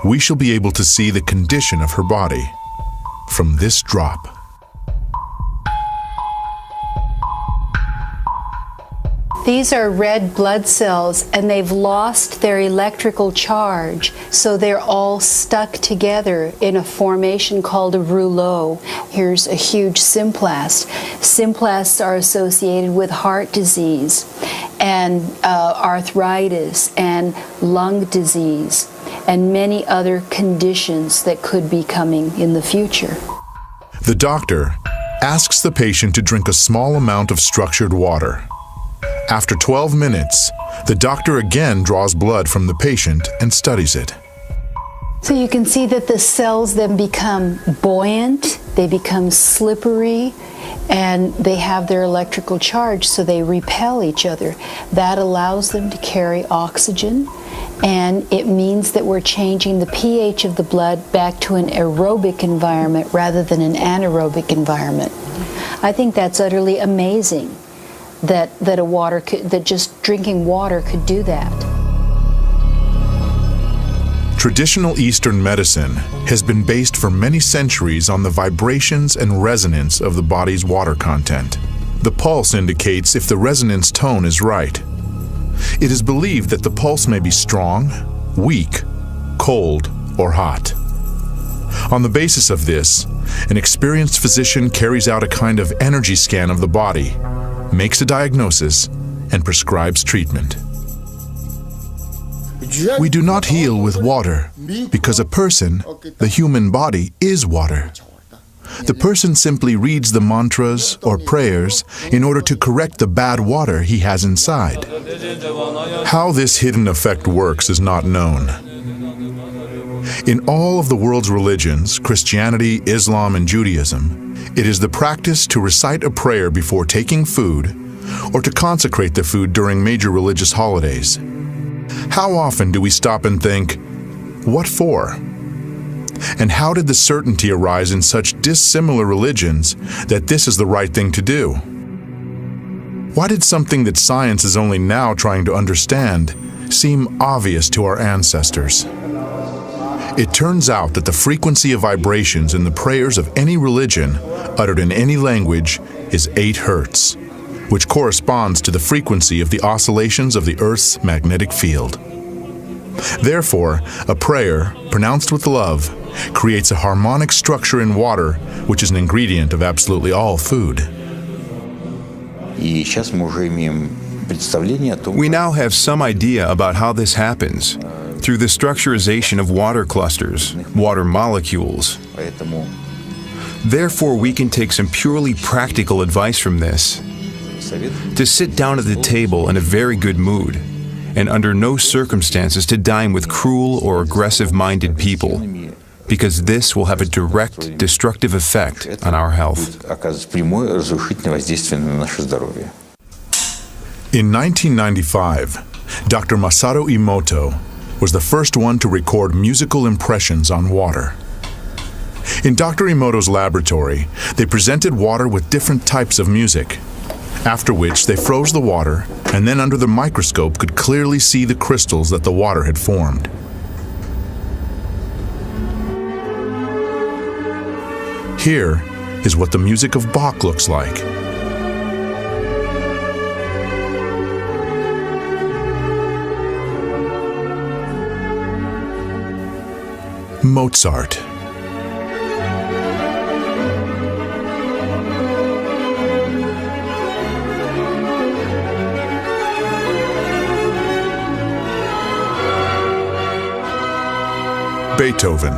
S1: we shall be able to see the condition of her body from this drop.
S12: These are red blood cells, and they've lost their electrical charge, so they're all stuck together in a formation called a rouleau. Here's a huge symplast. Symplasts are associated with heart disease and arthritis and lung disease and many other conditions that could be coming in the future.
S1: The doctor asks the patient to drink a small amount of structured water. After 12 minutes, the doctor again draws blood from the patient and studies it.
S12: So you can see that the cells then become buoyant, they become slippery, and they have their electrical charge, so they repel each other. That allows them to carry oxygen, and it means that we're changing the pH of the blood back to an aerobic environment rather than an anaerobic environment. I think that's utterly amazing. That just drinking water could do that.
S1: Traditional Eastern medicine has been based for many centuries on the vibrations and resonance of the body's water content. The pulse indicates if the resonance tone is right. It is believed that the pulse may be strong, weak, cold, or hot. On the basis of this, an experienced physician carries out a kind of energy scan of the body, makes a diagnosis, and prescribes treatment. We do not heal with water because a person, the human body, is water. The person simply reads the mantras or prayers in order to correct the bad water he has inside. How this hidden effect works is not known. In all of the world's religions, Christianity, Islam, and Judaism, it is the practice to recite a prayer before taking food or to consecrate the food during major religious holidays. How often do we stop and think, what for? And how did the certainty arise in such dissimilar religions that this is the right thing to do? Why did something that science is only now trying to understand seem obvious to our ancestors? It turns out that the frequency of vibrations in the prayers of any religion, uttered in any language, is 8 Hertz, which corresponds to the frequency of the oscillations of the Earth's magnetic field. Therefore, a prayer, pronounced with love, creates a harmonic structure in water, which is an ingredient of absolutely all food.
S9: We now have some idea about how this happens through the structurization of water clusters, water molecules. Therefore, we can take some purely practical advice from this. To sit down at the table in a very good mood, and under no circumstances to dine with cruel or aggressive-minded people, because this will have a direct destructive effect on our health.
S1: In 1995, Dr. Masaru Emoto was the first one to record musical impressions on water. In Dr. Emoto's laboratory, they presented water with different types of music, after which they froze the water and then under the microscope could clearly see the crystals that the water had formed. Here is what the music of Bach looks like. Mozart. Beethoven.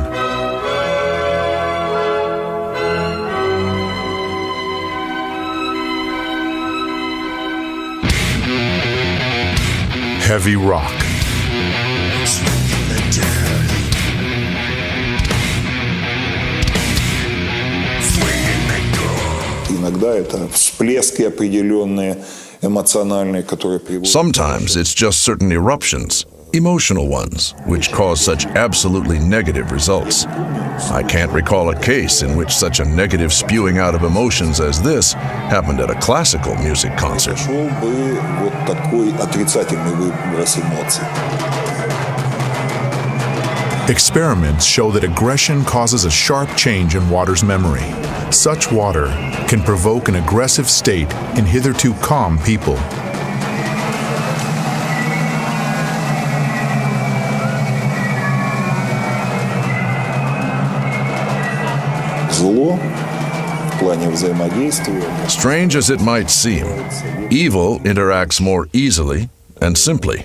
S1: Heavy rock.
S3: Sometimes it's just certain eruptions, emotional ones, which cause such absolutely negative results. I can't recall a case in which such a negative spewing out of emotions as this happened at a classical music concert.
S1: Experiments show that aggression causes a sharp change in water's memory. Such water can provoke an aggressive state in hitherto calm people.
S3: Strange as it might seem, evil interacts more easily and simply.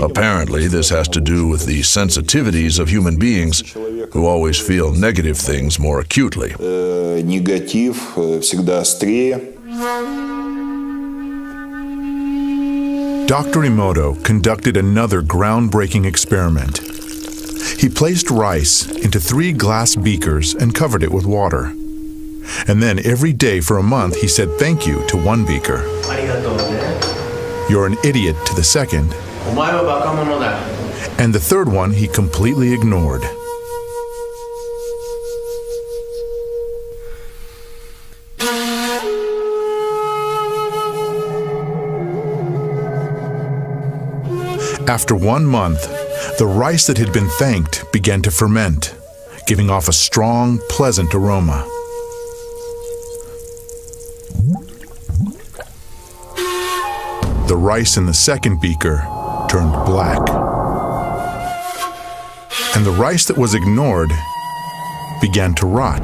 S3: Apparently, this has to do with the sensitivities of human beings who always feel negative things more acutely.
S1: Dr. Emoto conducted another groundbreaking experiment. He placed rice into 3 glass beakers and covered it with water. And then every day for a month he said thank you to one beaker. You're an idiot to the second. And the third one he completely ignored. After 1 month, the rice that had been thanked began to ferment, giving off a strong, pleasant aroma. The rice in the second beaker turned black. And the rice that was ignored began to rot.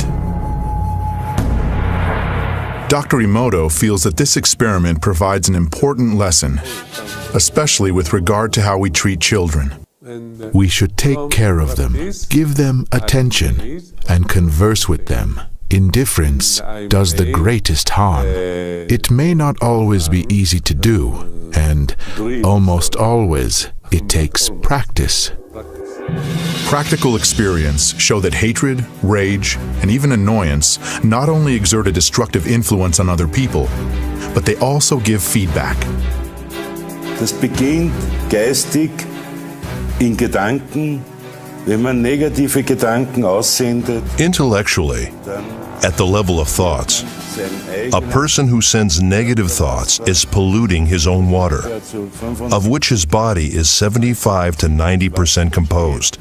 S1: Dr. Emoto feels that this experiment provides an important lesson, especially with regard to how we treat children. We should take care of them, give them attention, and converse with them. Indifference does the greatest harm. It may not always be easy to do, and almost always it takes practice. Practical experience show that hatred, rage, and even annoyance not only exert a destructive influence on other people, but they also give feedback.
S13: Das beginnt geistig in Gedanken, wenn man negative Gedanken aussendet.
S5: Intellectually, at the level of thoughts, a person who sends negative thoughts is polluting his own water, of which his body is 75 to 90% composed,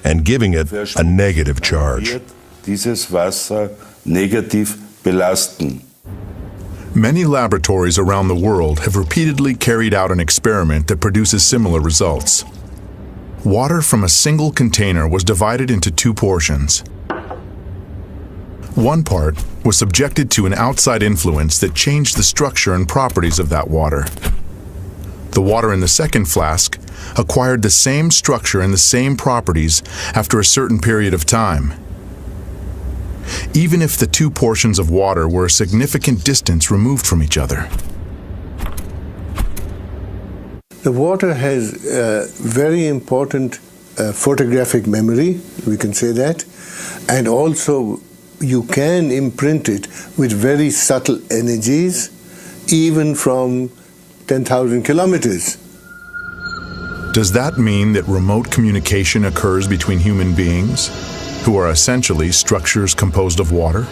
S5: and giving it a negative charge.
S13: Dieses Wasser negativ belasten.
S1: Many laboratories around the world have repeatedly carried out an experiment that produces similar results. Water from a single container was divided into 2 portions. One part was subjected to an outside influence that changed the structure and properties of that water. The water in the second flask acquired the same structure and the same properties after a certain period of time, even if the 2 portions of water were a significant distance removed from each other.
S2: The water has very important photographic memory, we can say that, and also you can imprint it with very subtle energies, even from 10,000 kilometers.
S1: Does that mean that remote communication occurs between human beings, who are essentially structures composed of water?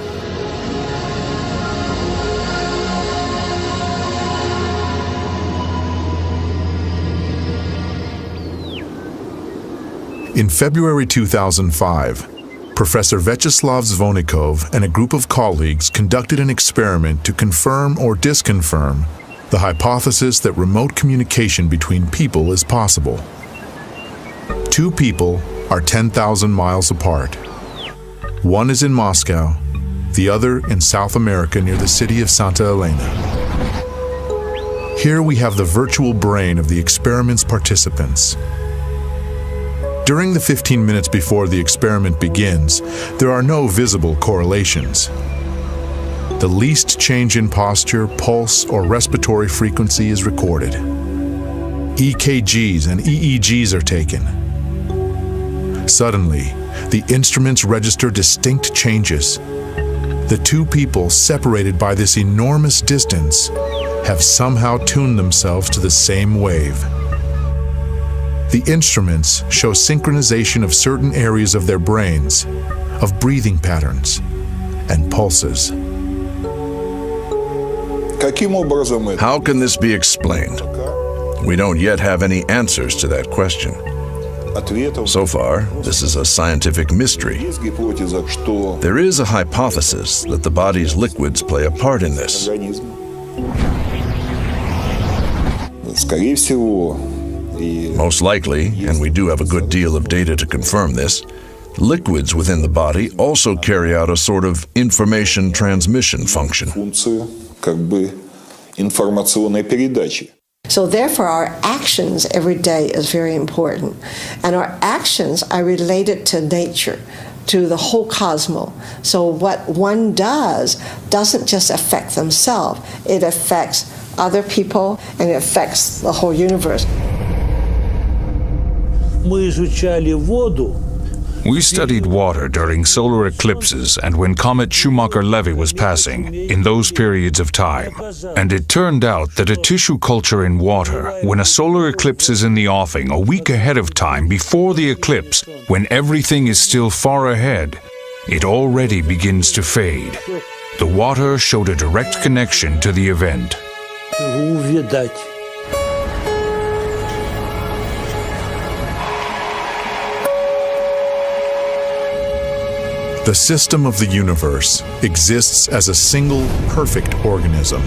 S1: In February 2005, Professor Vyacheslav Zvonikov and a group of colleagues conducted an experiment to confirm or disconfirm the hypothesis that remote communication between people is possible. 2 people are 10,000 miles apart. One is in Moscow, the other in South America near the city of Santa Elena. Here we have the virtual brain of the experiment's participants. During the 15 minutes before the experiment begins, there are no visible correlations. The least change in posture, pulse, or respiratory frequency is recorded. EKGs and EEGs are taken. Suddenly, the instruments register distinct changes. The two people separated by this enormous distance have somehow tuned themselves to the same wave. The instruments show synchronization of certain areas of their brains, of breathing patterns and pulses.
S3: How can this be explained? We don't yet have any answers to that question. So far, this is a scientific mystery. There is a hypothesis that the body's liquids play a part in this. Most likely, and we do have a good deal of data to confirm this, liquids within the body also carry out a sort of information transmission function.
S14: So therefore, our actions every day is very important. And our actions are related to nature, to the whole cosmos. So what one does doesn't just affect themselves, it affects other people and it affects the whole universe.
S7: We studied water during solar eclipses and when Comet Schumacher-Levy was passing, in those periods of time. And it turned out that a tissue culture in water, when a solar eclipse is in the offing a week ahead of time before the eclipse, when everything is still far ahead, it already begins to fade. The water showed a direct connection to the event.
S1: The system of the universe exists as a single, perfect organism.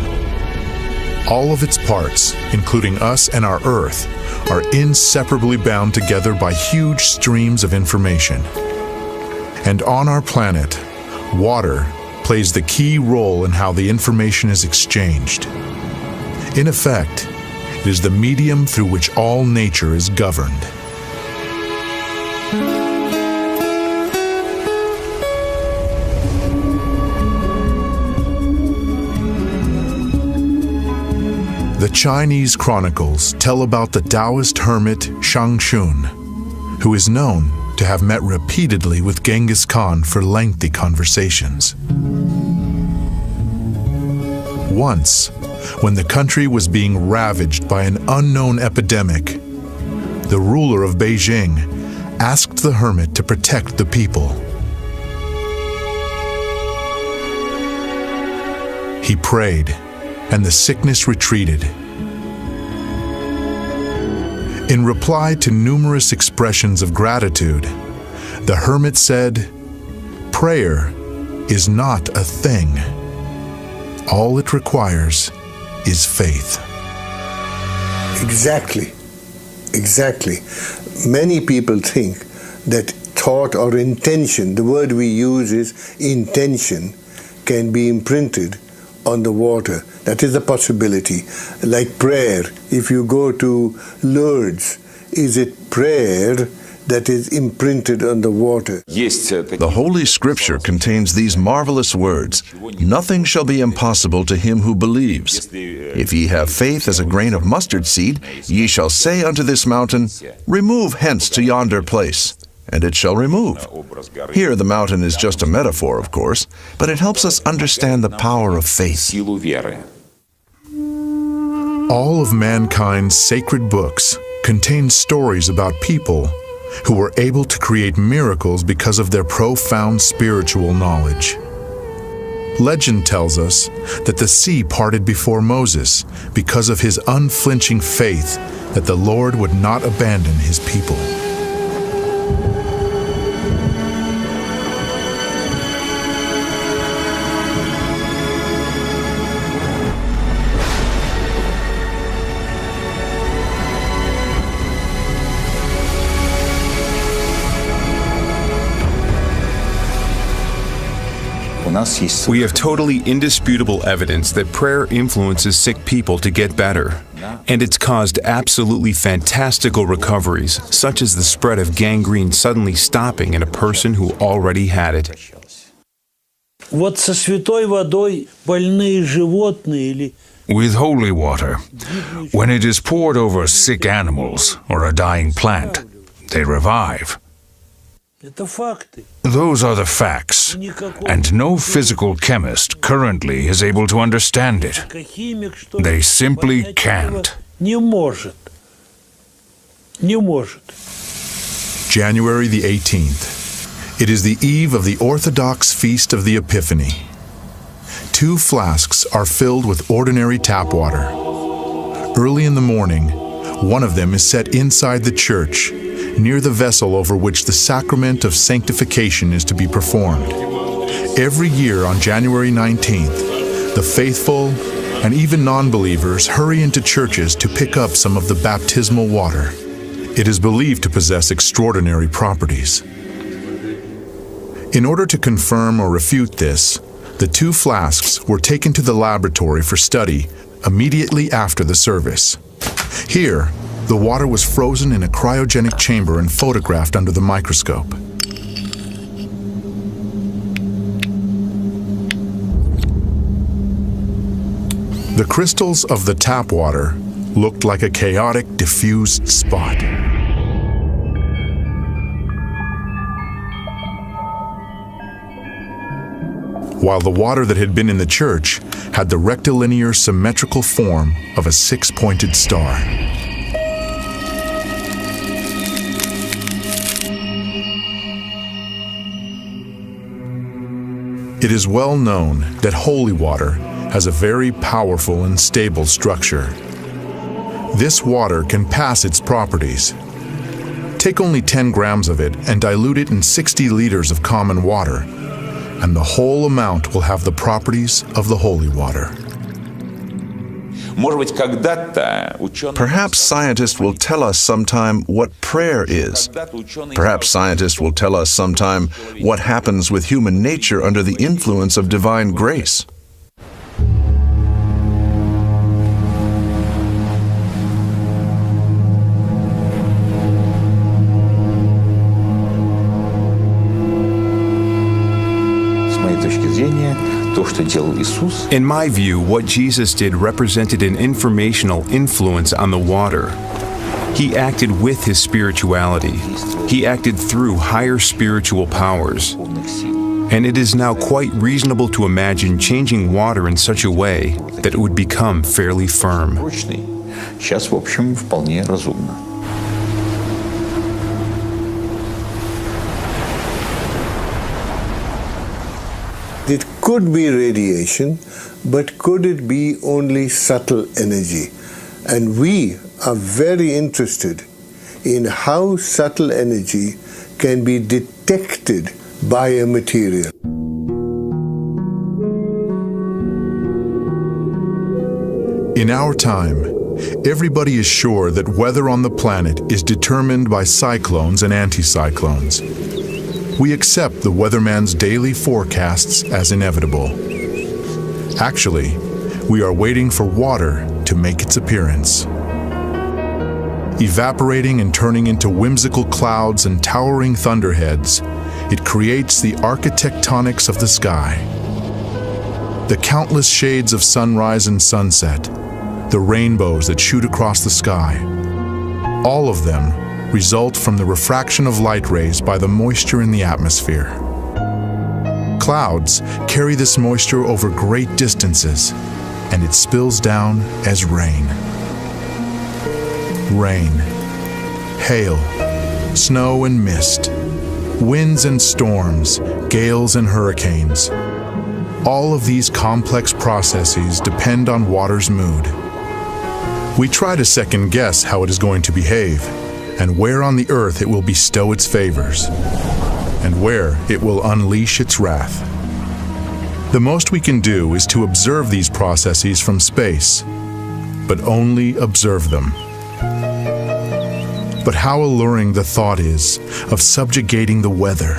S1: All of its parts, including us and our Earth, are inseparably bound together by huge streams of information. And on our planet, water plays the key role in how the information is exchanged. In effect, it is the medium through which all nature is governed. The Chinese chronicles tell about the Taoist hermit Shangxun, who is known to have met repeatedly with Genghis Khan for lengthy conversations. Once, when the country was being ravaged by an unknown epidemic, the ruler of Beijing asked the hermit to protect the people. He prayed, and the sickness retreated. In reply to numerous expressions of gratitude, the hermit said, "Prayer is not a thing. All it requires is faith."
S2: Exactly. Many people think that thought or intention, the word we use is intention, can be imprinted on the water. That is a possibility. Like prayer, if you go to Lourdes, is it prayer that is imprinted on the water?
S3: The Holy Scripture contains these marvelous words, "Nothing shall be impossible to him who believes. If ye have faith as a grain of mustard seed, ye shall say unto this mountain, Remove hence to yonder place, and it shall remove." Here the mountain is just a metaphor, of course, but it helps us understand the power of faith.
S1: All of mankind's sacred books contain stories about people who were able to create miracles because of their profound spiritual knowledge. Legend tells us that the sea parted before Moses because of his unflinching faith that the Lord would not abandon his people.
S9: We have totally indisputable evidence that prayer influences sick people to get better. And it's caused absolutely fantastical recoveries, such as the spread of gangrene suddenly stopping in a person who already had it.
S7: With holy water, when it is poured over sick animals or a dying plant, they revive.
S15: Those are the facts, and no physical chemist currently is able to understand it. They simply can't.
S1: January the 18th. It is the eve of the Orthodox Feast of the Epiphany. 2 flasks are filled with ordinary tap water. Early in the morning, one of them is set inside the church, near the vessel over which the sacrament of sanctification is to be performed. Every year on January 19th, the faithful and even non-believers hurry into churches to pick up some of the baptismal water. It is believed to possess extraordinary properties. In order to confirm or refute this, the 2 flasks were taken to the laboratory for study immediately after the service. Here, the water was frozen in a cryogenic chamber and photographed under the microscope. The crystals of the tap water looked like a chaotic, diffused spot. While the water that had been in the church had the rectilinear symmetrical form of a 6-pointed star. It is well known that holy water has a very powerful and stable structure. This water can pass its properties. Take only 10 grams of it and dilute it in 60 liters of common water, and the whole amount will have the properties of the holy water.
S3: Perhaps scientists will tell us sometime what prayer is. Perhaps scientists will tell us sometime what happens with human nature under the influence of divine grace.
S9: In my view, what Jesus did represented an informational influence on the water. He acted with his spirituality. He acted through higher spiritual powers. And it is now quite reasonable to imagine changing water in such a way that it would become fairly firm.
S2: It could be radiation, but could it be only subtle energy? And we are very interested in how subtle energy can be detected by a material.
S1: In our time, everybody is sure that weather on the planet is determined by cyclones and anticyclones. We accept the weatherman's daily forecasts as inevitable. Actually, we are waiting for water to make its appearance. Evaporating and turning into whimsical clouds and towering thunderheads, it creates the architectonics of the sky. The countless shades of sunrise and sunset, the rainbows that shoot across the sky, all of them result from the refraction of light rays by the moisture in the atmosphere. Clouds carry this moisture over great distances, and it spills down as rain. Rain, hail, snow and mist, winds and storms, gales and hurricanes. All of these complex processes depend on water's mood. We try to second guess how it is going to behave, and where on the earth it will bestow its favors, and where it will unleash its wrath. The most we can do is to observe these processes from space, but only observe them. But how alluring the thought is of subjugating the weather.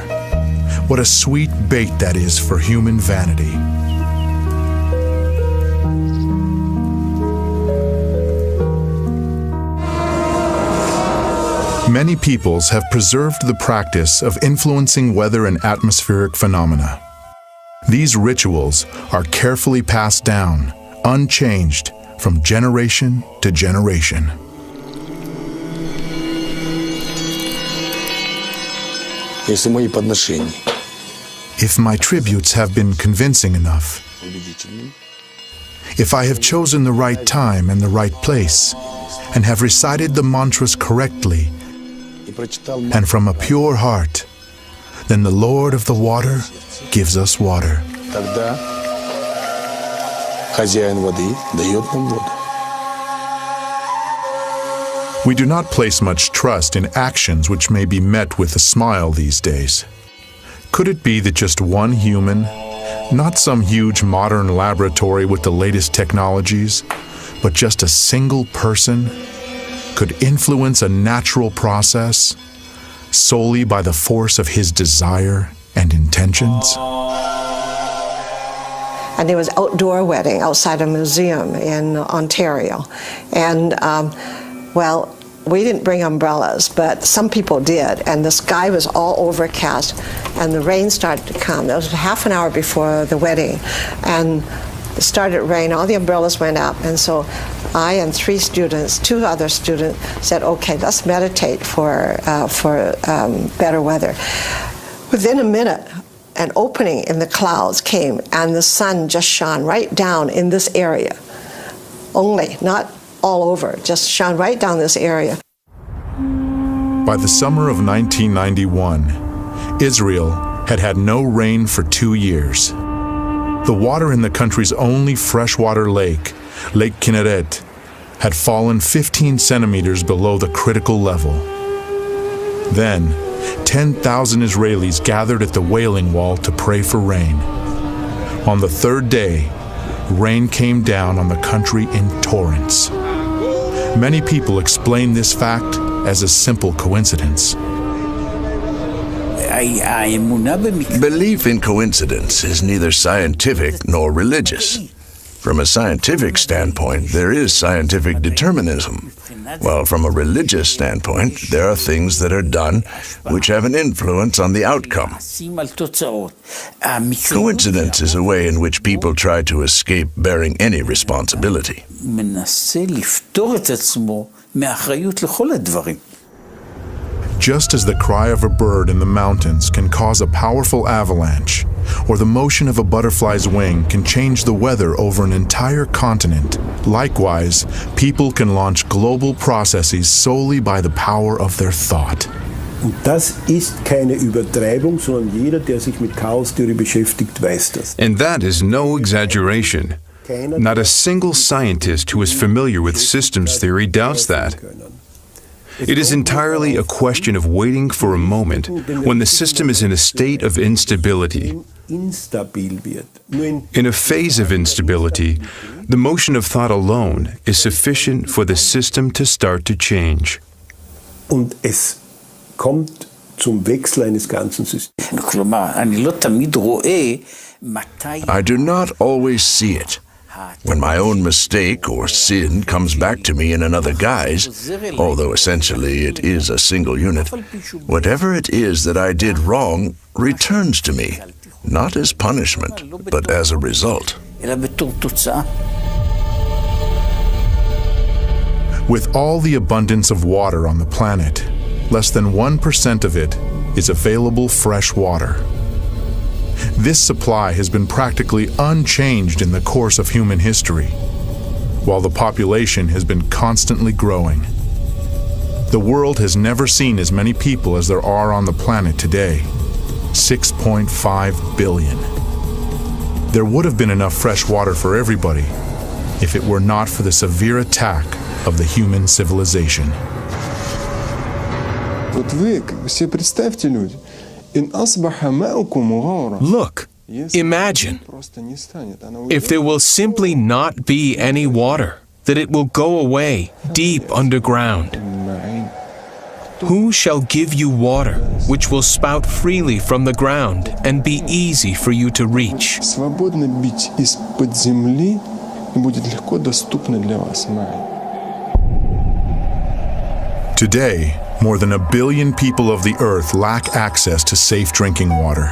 S1: What a sweet bait that is for human vanity. Many peoples have preserved the practice of influencing weather and atmospheric phenomena. These rituals are carefully passed down, unchanged, from generation to generation. If my tributes have been convincing enough, if I have chosen the right time and the right place, and have recited the mantras correctly, and from a pure heart, then the Lord of the water gives us water. We do not place much trust in actions which may be met with a smile these days. Could it be that just one human, not some huge modern laboratory with the latest technologies, but just a single person, could influence a natural process solely by the force of his desire and intentions?
S14: And there was an outdoor wedding outside a museum in Ontario. And, well, we didn't bring umbrellas, but some people did. And the sky was all overcast, and the rain started to come. It was half an hour before the wedding. And it started to rain, all the umbrellas went up. And so I and two other students said, okay, let's meditate for better weather. Within a minute, an opening in the clouds came, and the sun just shone right down in this area. Only, not all over, just shone right down this area.
S1: By the summer of 1991, Israel had had no rain for 2 years. The water in the country's only freshwater lake, Lake Kinneret, had fallen 15 centimeters below the critical level. Then, 10,000 Israelis gathered at the Wailing Wall to pray for rain. On the third day, rain came down on the country in torrents. Many people explain this fact as a simple coincidence.
S3: Belief in coincidence is neither scientific nor religious. From a scientific standpoint, there is scientific determinism, while from a religious standpoint, there are things that are done which have an influence on the outcome. Coincidence is a way in which people try to escape bearing any responsibility.
S1: Just as the cry of a bird in the mountains can cause a powerful avalanche, or the motion of a butterfly's wing can change the weather over an entire continent, likewise, people can launch global processes solely by the power of their thought.
S16: Und das ist keine Übertreibung, sondern jeder, der sich mit Chaostheorie beschäftigt, weiß das.
S9: And that is no exaggeration. Not a single scientist who is familiar with systems theory doubts that. It is entirely a question of waiting for a moment when the system is in a state of instability. In a phase of instability, the motion of thought alone is sufficient for the system to start to change.
S16: Und es kommt zum Wechsel eines ganzen Systems.
S3: I do not always see it. When my own mistake or sin comes back to me in another guise, although essentially it is a single unit, whatever it is that I did wrong returns to me, not as punishment, but as a result.
S1: With all the abundance of water on the planet, less than 1% of it is available fresh water. This supply has been practically unchanged in the course of human history, while the population has been constantly growing. The world has never seen as many people as there are on the planet today, 6.5 billion. There would have been enough fresh water for everybody if it were not for the severe attack of the human civilization.
S17: Вот вы себе представьте, люди,
S8: Look, imagine, if there will simply not be any water, that it will go away deep underground. Who shall give you water, which will spout freely from the ground and be easy for you to reach?
S17: Свободно бить из-под земли и будет легко доступно для вас.
S1: Today, more than 1 billion people of the earth lack access to safe drinking water.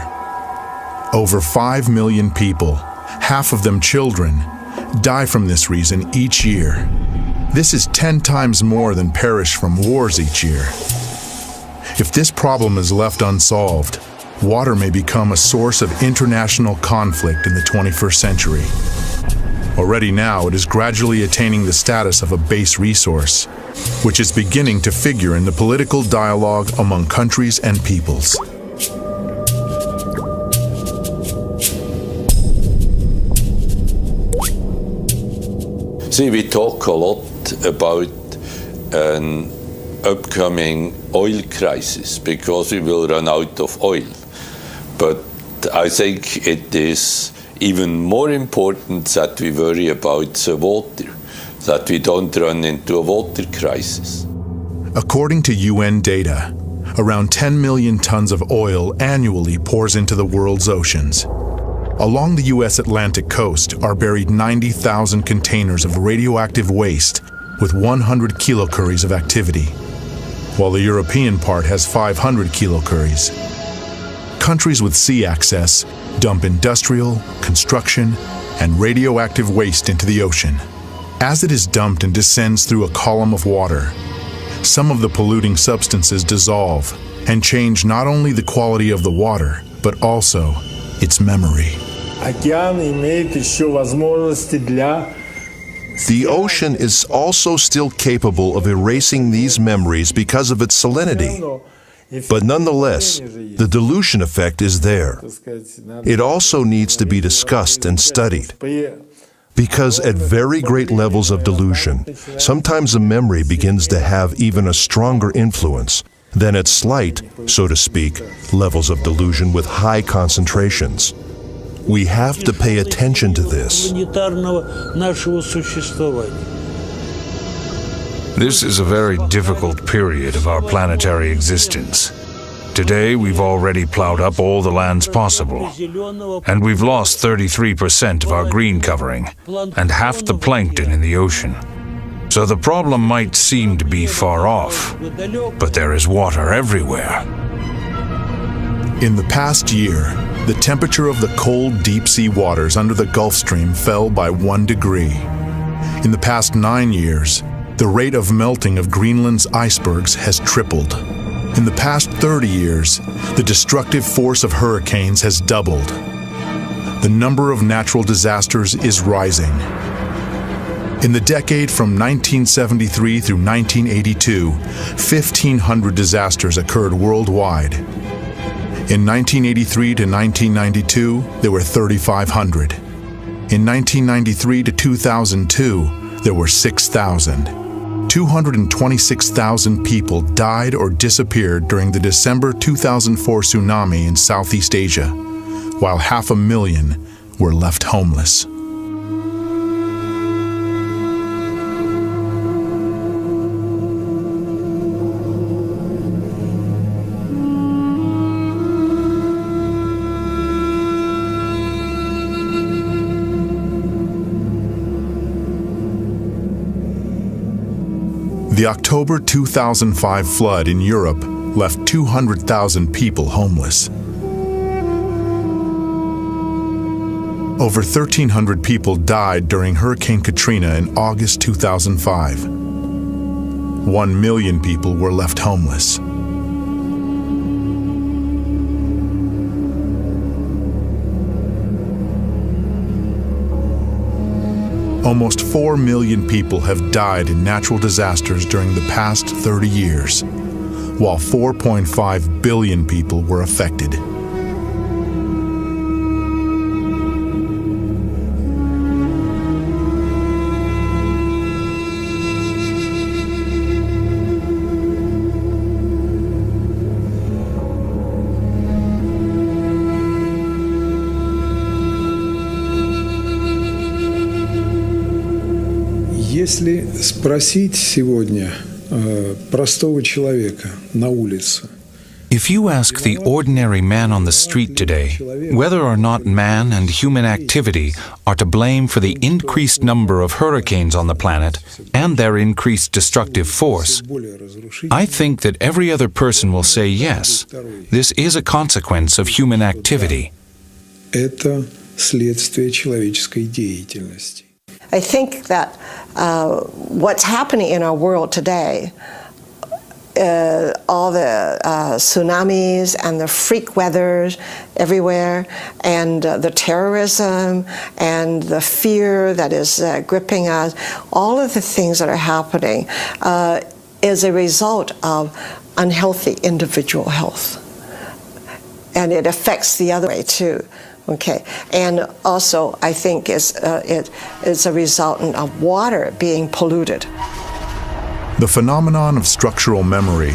S1: Over 5 million people, half of them children, die from this reason each year. This is 10 times more than perish from wars each year. If this problem is left unsolved, water may become a source of international conflict in the 21st century. Already now, it is gradually attaining the status of a base resource, which is beginning to figure in the political dialogue among countries and peoples.
S4: See, we talk a lot about an upcoming oil crisis because we will run out of oil. But I think it is even more important that we worry about the water, that we don't run into a water crisis.
S1: According to UN data, around 10 million tons of oil annually pours into the world's oceans. Along the U.S. Atlantic coast are buried 90,000 containers of radioactive waste with 100 kilocuries of activity, while the European part has 500 kilocuries. Countries with sea access dump industrial, construction, and radioactive waste into the ocean. As it is dumped and descends through a column of water, some of the polluting substances dissolve and change not only the quality of the water, but also its memory.
S5: The ocean is also still capable of erasing these memories because of its salinity. But nonetheless, the dilution effect is there. It also needs to be discussed and studied. Because at very great levels of dilution, sometimes a memory begins to have even a stronger influence than at slight, so to speak, levels of dilution with high concentrations. We have to pay attention to this.
S15: This is a very difficult period of our planetary existence. Today, we've already plowed up all the lands possible, and we've lost 33% of our green covering and half the plankton in the ocean. So the problem might seem to be far off, but there is water everywhere.
S1: In the past year, the temperature of the cold deep-sea waters under the Gulf Stream fell by 1 degree. In the past 9 years, the rate of melting of Greenland's icebergs has tripled. In the past 30 years, the destructive force of hurricanes has doubled. The number of natural disasters is rising. In the decade from 1973 through 1982, 1,500 disasters occurred worldwide. In 1983 to 1992, there were 3,500. In 1993 to 2002, there were 6,000. 226,000 people died or disappeared during the December 2004 tsunami in Southeast Asia, while 500,000 were left homeless. The October 2005 flood in Europe left 200,000 people homeless. Over 1,300 people died during Hurricane Katrina in August 2005. 1 million people were left homeless. Almost 4 million people have died in natural disasters during the past 30 years, while 4.5 billion people were affected.
S18: Если спросить сегодня простого человека на улице,
S7: if you ask the ordinary man on the street today whether or not man and human activity are to blame for the increased number of hurricanes on the planet and their increased destructive force, I think that every other person will say yes, this is a consequence of human activity.
S18: Это следствие человеческой деятельности.
S14: I think that what's happening in our world today all the tsunamis and the freak weathers everywhere, and the terrorism and the fear that is gripping us, all of the things that are happening is a result of unhealthy individual health. And it affects the other way too. Okay, and also I think it's a resultant of water being polluted.
S1: The phenomenon of structural memory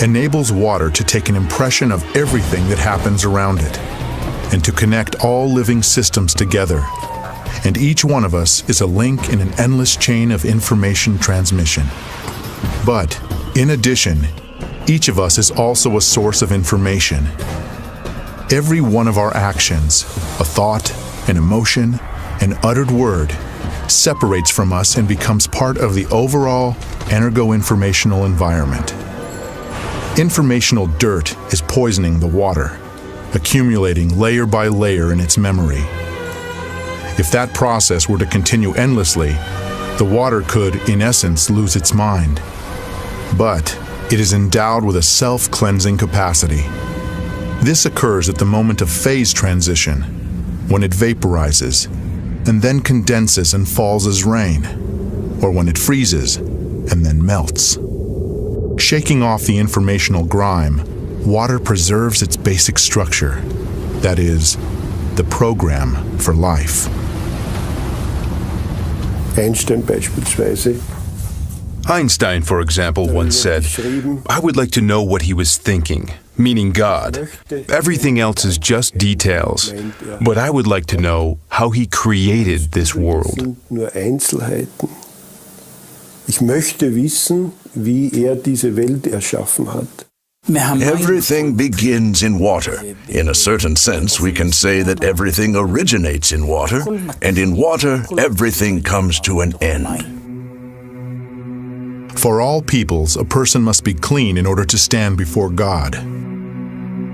S1: enables water to take an impression of everything that happens around it and to connect all living systems together. And each one of us is a link in an endless chain of information transmission. But, in addition, each of us is also a source of information. Every one of our actions, a thought, an emotion, an uttered word, separates from us and becomes part of the overall energo-informational environment. Informational dirt is poisoning the water, accumulating layer by layer in its memory. If that process were to continue endlessly, the water could, in essence, lose its mind. But it is endowed with a self-cleansing capacity. This occurs at the moment of phase transition, when it vaporizes, and then condenses and falls as rain, or when it freezes and then melts. Shaking off the informational grime, water preserves its basic structure, that is, the program for life.
S9: Einstein, for example, once said, "I would like to know what he was thinking," meaning God. Everything else is just details, but I would like to know how he created this world.
S16: Ich möchte wissen, wie diese Welt erschaffen hat.
S15: Everything begins in water. In a certain sense, we can say that everything originates in water, and in water, everything comes to an end.
S1: For all peoples, a person must be clean in order to stand before God.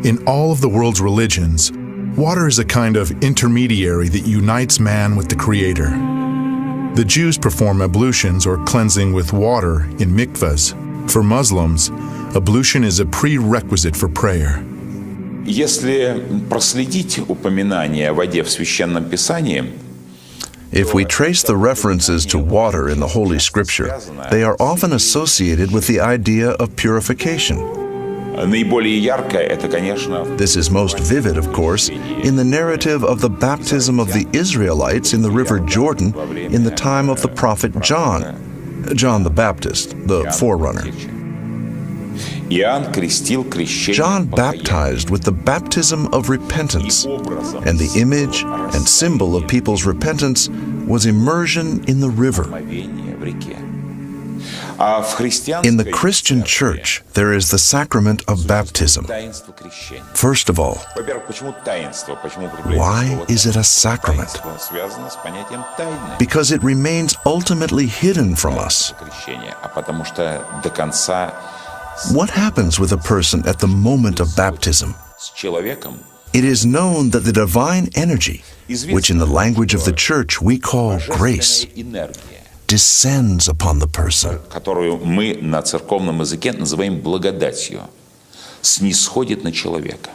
S1: In all of the world's religions, water is a kind of intermediary that unites man with the Creator. The Jews perform ablutions or cleansing with water in mikvahs. For Muslims, ablution is a prerequisite for prayer.
S19: Если проследить упоминание о воде в Священном Писании,
S15: if we trace the references to water in the Holy Scripture, they are often associated with the idea of purification. This is most vivid, of course, in the narrative of the baptism of the Israelites in the River Jordan in the time of the prophet John, John the Baptist, the forerunner. John baptized with the baptism of repentance, and the image and symbol of people's repentance was immersion in the river. In the Christian Church, there is the sacrament of baptism. First of all, why is it a sacrament? Because it remains ultimately hidden from us. What happens with a person at the moment of baptism? It is known that the divine energy, which in the language of the Church we call grace, descends upon the person.
S19: которую мы на церковном языке называем благодатью, снисходит на человека.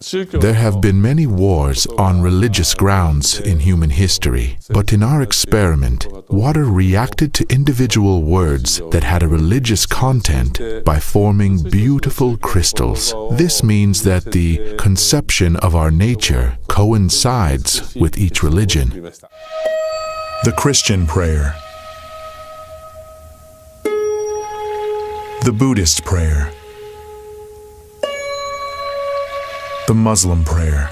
S1: There have been many wars on religious grounds in human history, but in our experiment, water reacted to individual words that had a religious content by forming beautiful crystals. This means that the conception of our nature coincides with each religion. The Christian prayer. The Buddhist prayer. The Muslim prayer.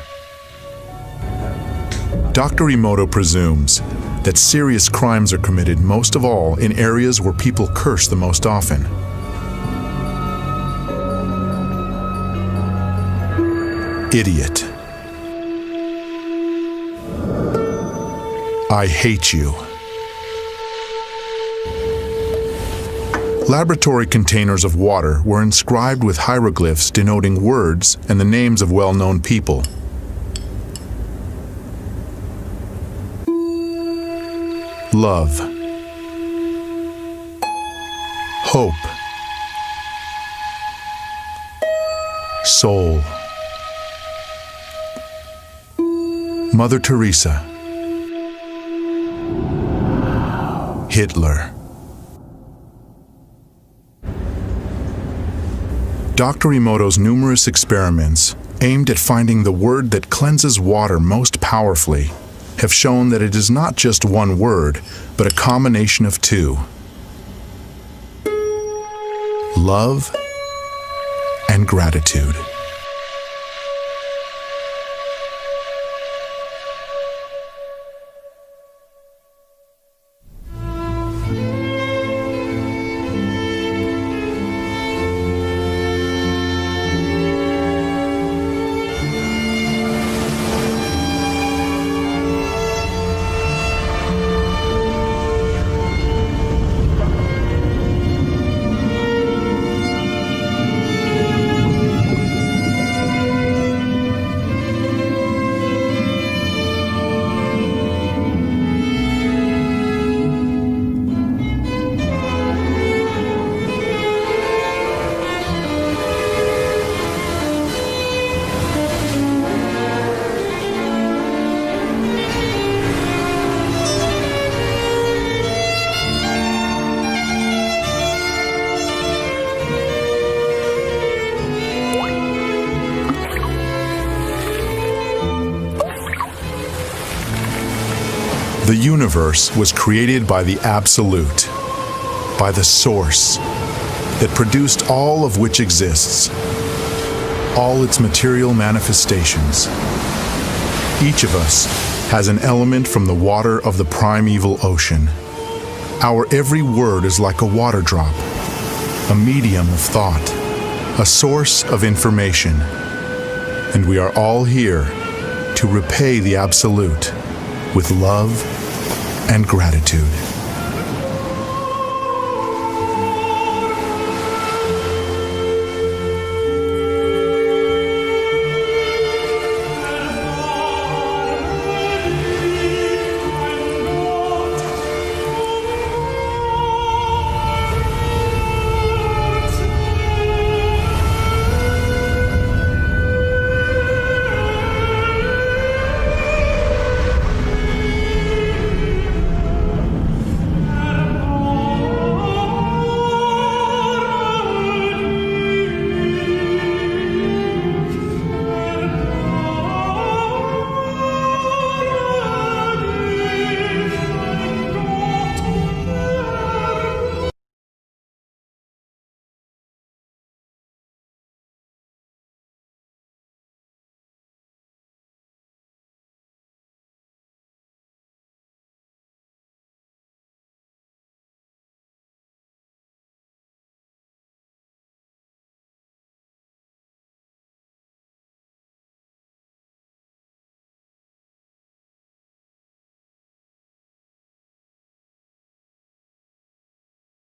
S1: Dr. Emoto presumes that serious crimes are committed most of all in areas where people curse the most often. Idiot. I hate you. Laboratory containers of water were inscribed with hieroglyphs denoting words and the names of well-known people. Love. Hope. soul. Mother Teresa, Hitler. Dr. Emoto's numerous experiments aimed at finding the word that cleanses water most powerfully have shown that it is not just one word, but a combination of two: love and gratitude. The universe was created by the Absolute, by the Source that produced all of which exists, all its material manifestations. Each of us has an element from the water of the primeval ocean. Our every word is like a water drop, a medium of thought, a source of information, and we are all here to repay the Absolute with love and gratitude.